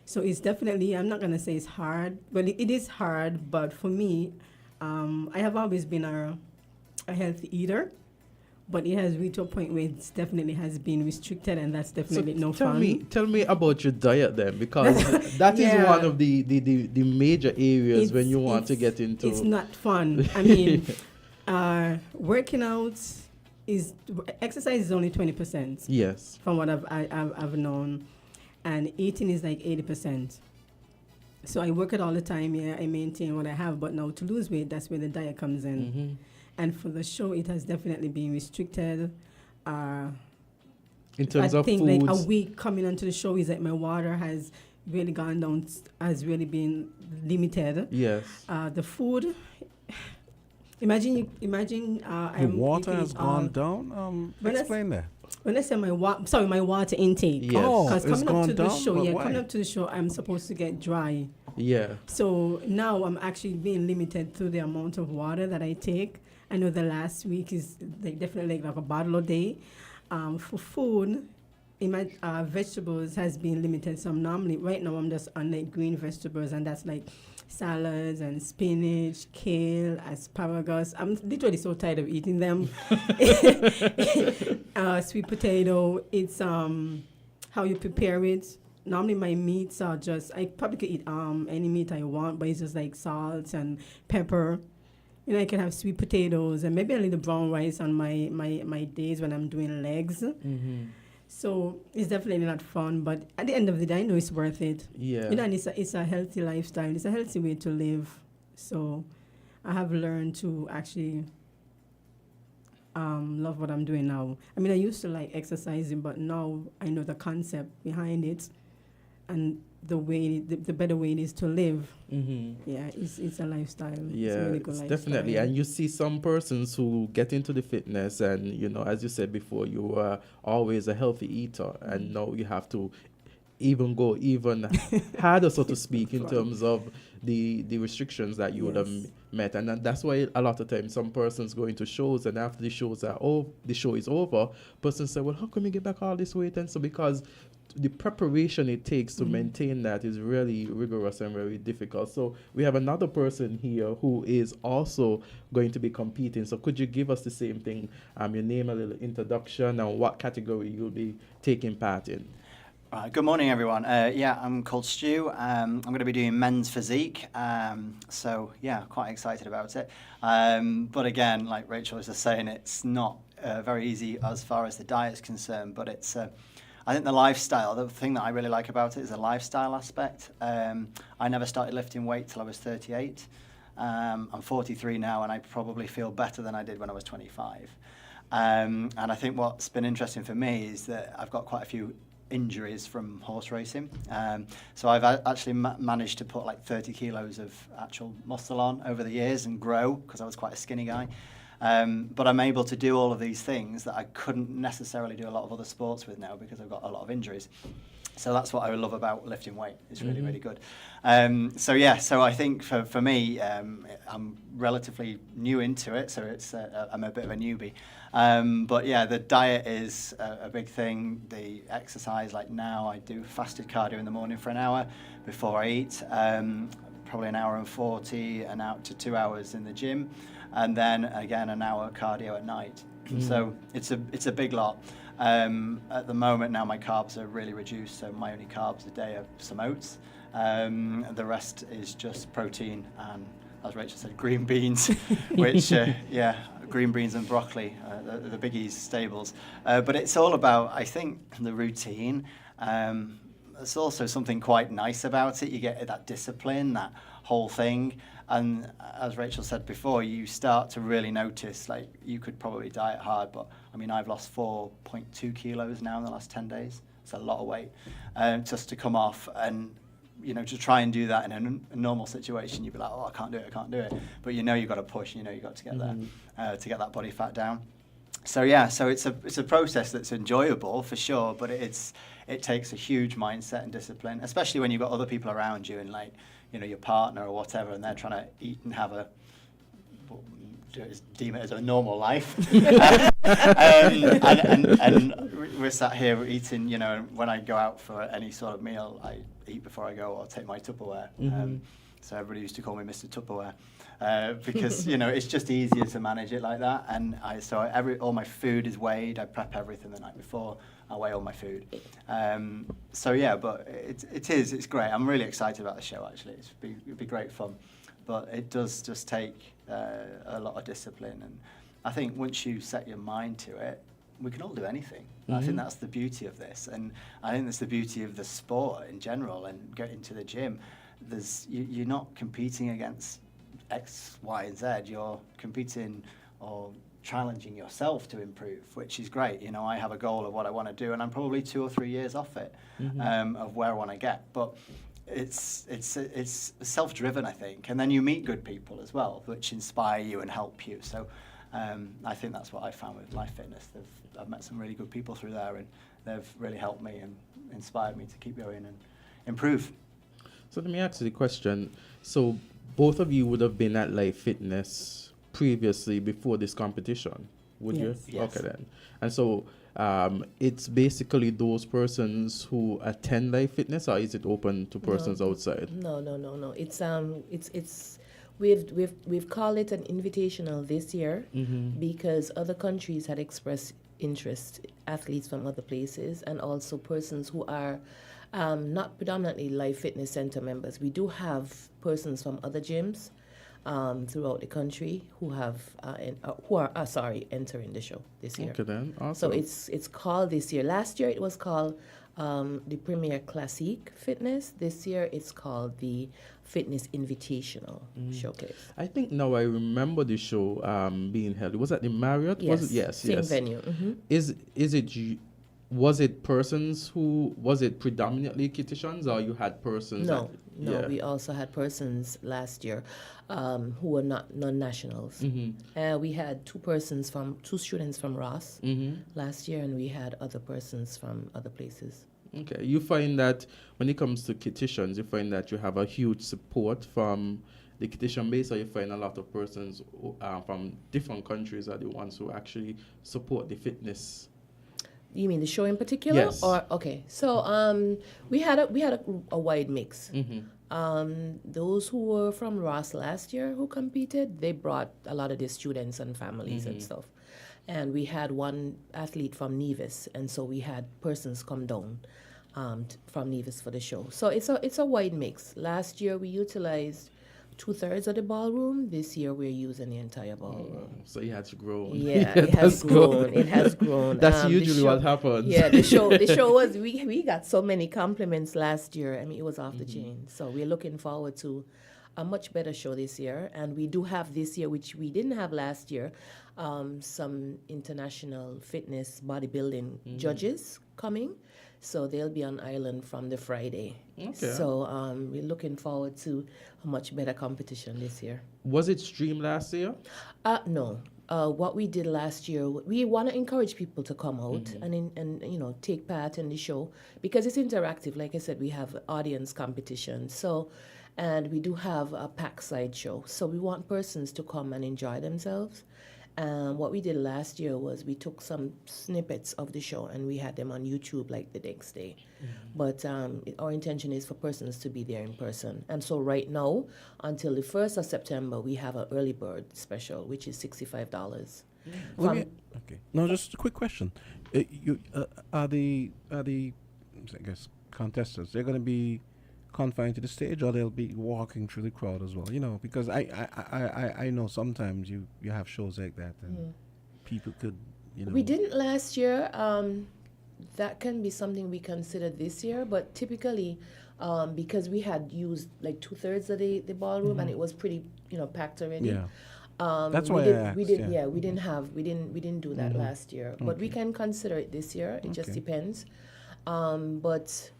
So it's definitely, I'm not going to say it's hard, but it is hard. But for me, I have always been a healthy eater, but it has reached a point where it definitely has been restricted, and that's definitely no fun. Tell me about your diet then, because that is one of the major areas when you want to get into. It's not fun. I mean, working out exercise is only 20%. Yes. From what I've known, and eating is like 80%. So I work it all the time. Yeah, I maintain what I have, but now to lose weight, that's where the diet comes in. Mm-hmm. And for the show, it has definitely been restricted. In terms of think foods, like a week coming onto the show is like my water has really gone down, has really been limited. Yes. The food. Imagine. The water has gone down. Explain that. When I say my water intake. Yes. Because it's coming up to the down? show, But why? coming up to the show, I'm supposed to get dry. Yeah. So now I'm actually being limited to the amount of water that I take. I know the last week is definitely like a bottle a day. For food, vegetables has been limited. So right now I'm just on like green vegetables, and that's like salads and spinach, kale, asparagus. I'm literally so tired of eating them. Sweet potato. It's how you prepare it. Normally my meats are just, I probably could eat any meat I want, but it's just like salt and pepper. I can have sweet potatoes and maybe a little brown rice on my days when I'm doing legs. Mm-hmm. So it's definitely not fun, but at the end of the day, I know it's worth it. Yeah. And it's a healthy lifestyle. It's a healthy way to live. So I have learned to actually love what I'm doing now. I mean, I used to like exercising, but now I know the concept behind it and the better way it is to live. Mm-hmm. Yeah, it's a lifestyle. Yeah, it's a really good lifestyle. definitely. And you see some persons who get into the fitness and, as you said before, you were always a healthy eater, and now you have to go harder, so to speak, in terms of the restrictions that you would have met. And that's why a lot of times some persons go into shows, and after the show is over, persons say, well, how can we get back all this weight? And so because the preparation it takes to maintain that is really rigorous and very difficult. So we have another person here who is also going to be competing. So could you give us the same thing, your name, a little introduction, and what category you'll be taking part in? Good morning, everyone. I'm called Stu. I'm going to be doing men's physique. Quite excited about it. But again, like Rachel was just saying, it's not very easy as far as the diet's concerned, but it's I think the lifestyle, the thing that I really like about it is the lifestyle aspect. I never started lifting weight till I was 38. I'm 43 now, and I probably feel better than I did when I was 25. And I think what's been interesting for me is that I've got quite a few injuries from horse racing. So I've actually managed to put like 30 kilos of actual muscle on over the years and grow, because I was quite a skinny guy. But I'm able to do all of these things that I couldn't necessarily do a lot of other sports with now, because I've got a lot of injuries. So that's what I love about lifting weight. It's really, really good. So I think for me, I'm relatively new into it, so I'm a bit of a newbie. The diet is a big thing. The exercise, like now, I do fasted cardio in the morning for an hour before I eat, probably an hour and 40, and out to 2 hours in the gym, and then again an hour cardio at night. So it's a big lot. At the moment now, my carbs are really reduced, so my only carbs a day are some oats. The rest is just protein and, as Rachel said, green beans, which, green beans and broccoli, the biggies, staples. But it's all about, I think, the routine. There's also something quite nice about it. You get that discipline, that whole thing. And as Rachel said before, you start to really notice, like, you could probably diet hard, but I mean, I've lost 4.2 kilos now in the last 10 days. It's a lot of weight just to come off. And, to try and do that in a normal situation, you'd be like, I can't do it. But you've got to push, you've got to get there to get that body fat down. So it's a process that's enjoyable for sure, but it takes a huge mindset and discipline, especially when you've got other people around you and, like, your partner or whatever, and they're trying to eat and have a deem it as a normal life. And we're sat here eating, you know, when I go out for any sort of meal, I eat before I go or take my Tupperware. So everybody used to call me Mr. Tupperware because, you know, it's just easier to manage it like that. And all my food is weighed. I prep everything the night before. I weigh all my food. So yeah, but it's great. I'm really excited about the show, actually. It'd be great fun. But it does just take a lot of discipline. And I think once you set your mind to it, we can all do anything. I think that's the beauty of this. And I think that's the beauty of the sport in general and getting to the gym. You're not competing against X, Y, and Z. You're competing or challenging yourself to improve, which is great. You know, I have a goal of what I want to do, and I'm probably 2 or 3 years off it of where I want to get. But it's self-driven, I think, and then you meet good people as well, which inspire you and help you. So I think that's what I found with Life Fitness. I've met some really good people through there, and they've really helped me and inspired me to keep going and improve. So let me ask you the question. So both of you would have been at Life Fitness previously before this competition, would you? Yes. Okay then. And so it's basically those persons who attend Life Fitness, or is it open to persons outside? No. It's we've called it an invitational this year because other countries had expressed interest, athletes from other places, and also persons who are not predominantly Life Fitness Center members. We do have persons from other gyms throughout the country who are entering the show this year. Okay then, awesome. So it's called this year. Last year it was called the Premier Classique Fitness. This year it's called the Fitness Invitational Showcase. I think now I remember the show being held. Was at the Marriott? Yes, Was it? Yes, same venue. Was it persons who, was it predominantly kitchens, or you had persons? No, we also had persons last year who were not non-nationals. We had two students from Ross last year, and we had other persons from other places. Okay, you find that when it comes to kitchens, you find that you have a huge support from the kitchen base, or you find a lot of persons from different countries are the ones who actually support the fitness? You mean the show in particular? Yes. Or okay, so we had a wide mix. Those who were from Ross last year who competed, they brought a lot of their students and families and stuff. And we had one athlete from Nevis, and so we had persons come down from Nevis for the show. So it's a wide mix. Last year we utilized 2/3 of the ballroom. This year we're using the entire ballroom. So it has grown. Yeah, it has grown. It has grown. That's usually what happens. Yeah, the show was we got so many compliments last year. I mean, it was off the chain. So we're looking forward to a much better show this year, and we do have this year, which we didn't have last year, some international fitness bodybuilding judges coming. So they'll be on island from the Friday. Okay. So we're looking forward to a much better competition this year. Was it streamed last year? No. What we did last year, we want to encourage people to come out and take part in the show because it's interactive. Like I said, we have audience competition. So, and we do have a pack side show. So we want persons to come and enjoy themselves. What we did last year was we took some snippets of the show and we had them on YouTube like the next day. But our intention is for persons to be there in person. And so right now, until the 1st of September, we have an early bird special, which is $65. Okay. No, just a quick question. Are the I guess contestants, they're going to be confined to the stage, or they'll be walking through the crowd as well? You know, because I know sometimes you have shows like that and people could, you know. We didn't last year. That can be something we consider this year, but typically because we had used like 2/3 of the ballroom and it was pretty, packed already. Yeah. That's why I asked. We didn't do that last year, but we can consider it this year. It just depends. But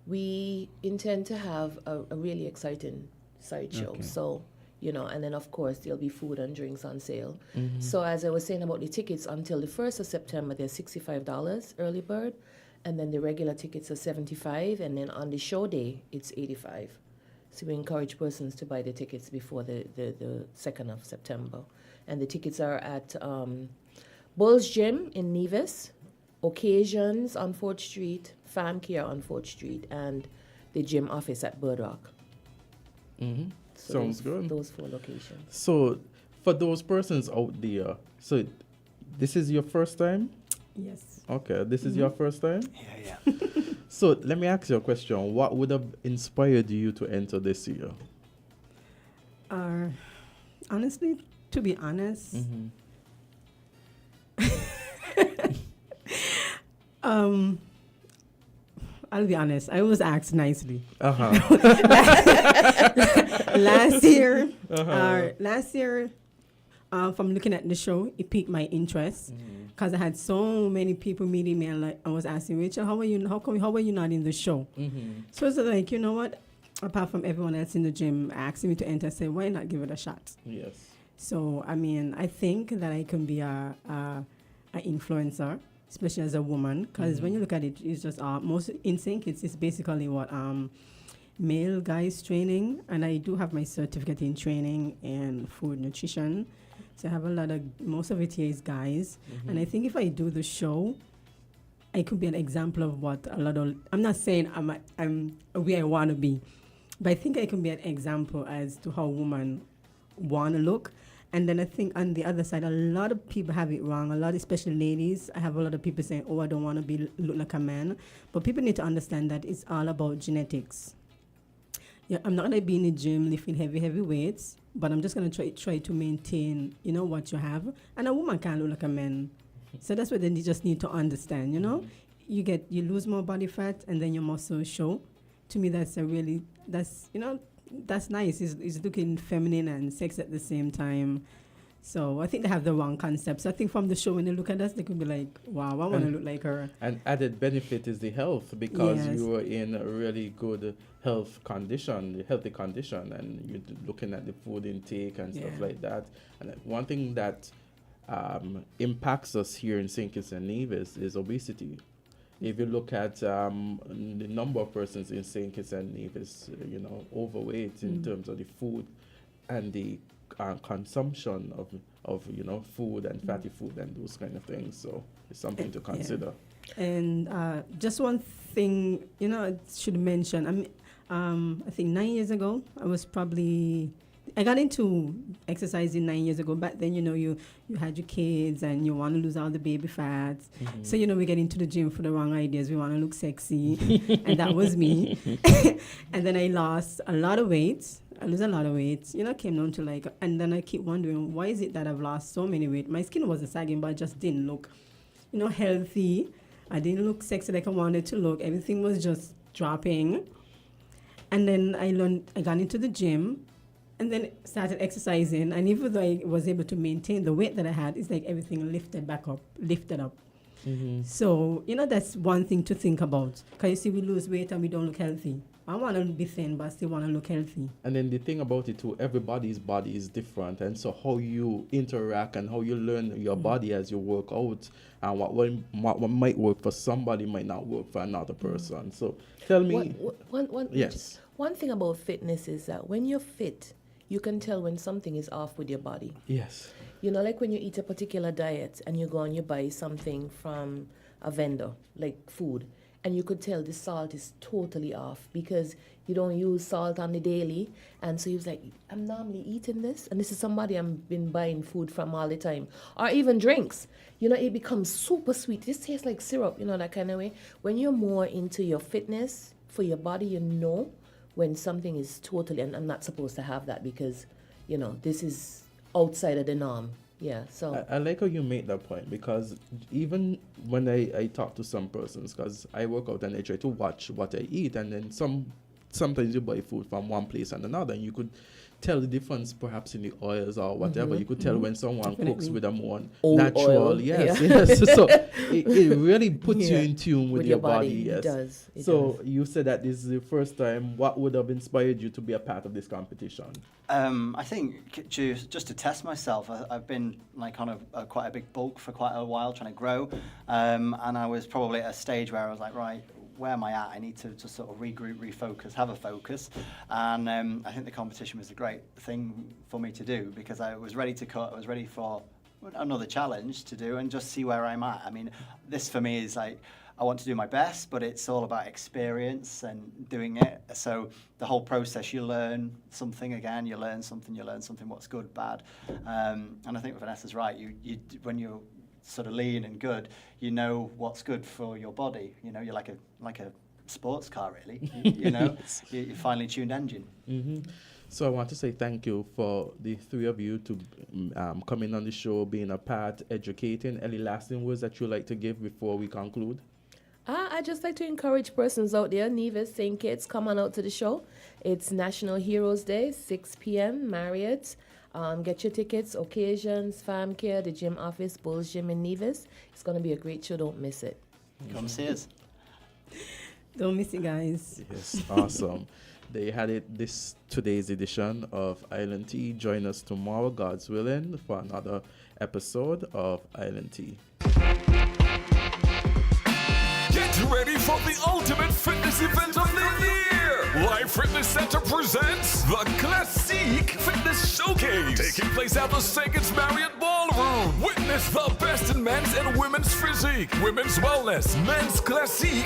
we intend to have a really exciting side show. So, and then of course there'll be food and drinks on sale. So as I was saying about the tickets, until the 1st of September, they're $65 early bird, and then the regular tickets are $75, and then on the show day, it's $85. So we encourage persons to buy the tickets before the 2nd of September. And the tickets are at Bulls Gym in Nevis, Occasions on 4th Street, Farm Care on 4th Street, and the gym office at Bird Rock. Mm-hmm. So Sounds good. Those 4 locations. So for those persons out there, so this is your first time? Yes. Okay, this is your first time? Yeah. So let me ask you a question. What would have inspired you to enter this year? Honestly, to be honest, I'll be honest. I was asked nicely. Last year, from looking at the show, it piqued my interest because I had so many people meeting me, and like I was asking Rachel, how are you? How are you not in the show? So it's like, you know what? Apart from everyone else in the gym asking me to enter, I said, why not give it a shot? Yes. So I mean, I think that I can be a influencer, especially as a woman, because when you look at it, it's just most in sync. It's basically what male guys training, and I do have my certificate in training and food nutrition. So I have most of it here is guys. And I think if I do the show, I could be an example of what I'm not saying I'm where I want to be, but I think I can be an example as to how women want to look. And then I think on the other side, a lot of people have it wrong. Especially ladies, I have a lot of people saying, oh, I don't want to look like a man. But people need to understand that it's all about genetics. Yeah, I'm not going to be in the gym lifting heavy weights, but I'm just going to try to maintain, what you have. And a woman can't look like a man. So that's what they just need to understand, You lose more body fat and then your muscles show. To me, that's nice. It's looking feminine and sex at the same time. So I think they have the wrong concepts. I think from the show, when they look at us, they could be like, wow, I want to look like her. And added benefit is the health, because you are in a really good healthy condition, and you're looking at the food intake and stuff like that. And one thing that impacts us here in St. Kitts and Nevis is obesity. If you look at the number of persons in St. Kitts and Nevis, overweight in terms of the food and the consumption of food and fatty food and those kind of things. So it's something to consider. And just one thing, I should mention. I think 9 years ago, I got into exercising 9 years ago. Back then, you had your kids and you want to lose all the baby fats. So, we get into the gym for the wrong ideas. We want to look sexy. And that was me. And then I lost a lot of weight. Came down to and then I keep wondering, why is it that I've lost so many weight? My skin wasn't sagging, but I just didn't look, healthy. I didn't look sexy like I wanted to look. Everything was just dropping. And then I got into the gym. And then started exercising, and even though I was able to maintain the weight that I had, it's like everything lifted up. So, that's one thing to think about. Because you see, we lose weight and we don't look healthy. I want to be thin, but I still want to look healthy. And then the thing about it too, everybody's body is different. And so how you interact and how you learn your body as you work out, and what might work for somebody might not work for another person. So tell me. One thing about fitness is that when you're fit, you can tell when something is off with your body. Yes. Like when you eat a particular diet and you go and you buy something from a vendor, like food, and you could tell the salt is totally off because you don't use salt on the daily. And so you're like, I'm normally eating this, and this is somebody I've been buying food from all the time. Or even drinks. It becomes super sweet. This tastes like syrup, that kind of way. When you're more into your fitness for your body, when something is totally, and I'm not supposed to have that because, this is outside of the norm. Yeah, so. I like how you make that point, because even when I talk to some persons, because I work out and I try to watch what I eat, and then sometimes you buy food from one place and another, and you could tell the difference perhaps in the oils or whatever. You could tell when someone cooks with a more old natural oil. Yes. So it really puts you in tune with your body. Yes. It does. So you said that this is the first time. What would have inspired you to be a part of this competition? I think just to test myself, I've been on quite a big bulk for quite a while, trying to grow, and I was probably at a stage where I was like, right, where am I at? I need to sort of regroup, refocus, have a focus. And I think the competition was a great thing for me to do because I was ready to cut. I was ready for another challenge to do and just see where I'm at. I mean, this for me is like, I want to do my best, but it's all about experience and doing it. So the whole process, you learn something again, you learn something, what's good, bad. And I think Vanessa's right. You when you're sort of lean and good, you know what's good for your body. You know, you're like a sports car, really. You know, you're finely tuned engine. Mm-hmm. So I want to say thank you for the three of you to coming on the show, being a part, educating. Any lasting words that you'd like to give before we conclude? I just like to encourage persons out there, Nevis, St. Kitts, come on out to the show. It's National Heroes Day, 6 p.m., Marriott. Get your tickets, occasions, Farm Care, the gym office, Bulls Gym in Nevis. It's going to be a great show. Don't miss it. Come see us. Don't miss it, guys. Yes, awesome. There you had it, today's edition of Island Tea. Join us tomorrow, God's willing, for another episode of Island Tea. Get ready for the ultimate fitness event of the year! Live Fitness Center presents the Classique Fitness Showcase, taking place at the Socrates Marriott Ballroom. Witness the best in men's and women's physique, women's wellness, men's classique,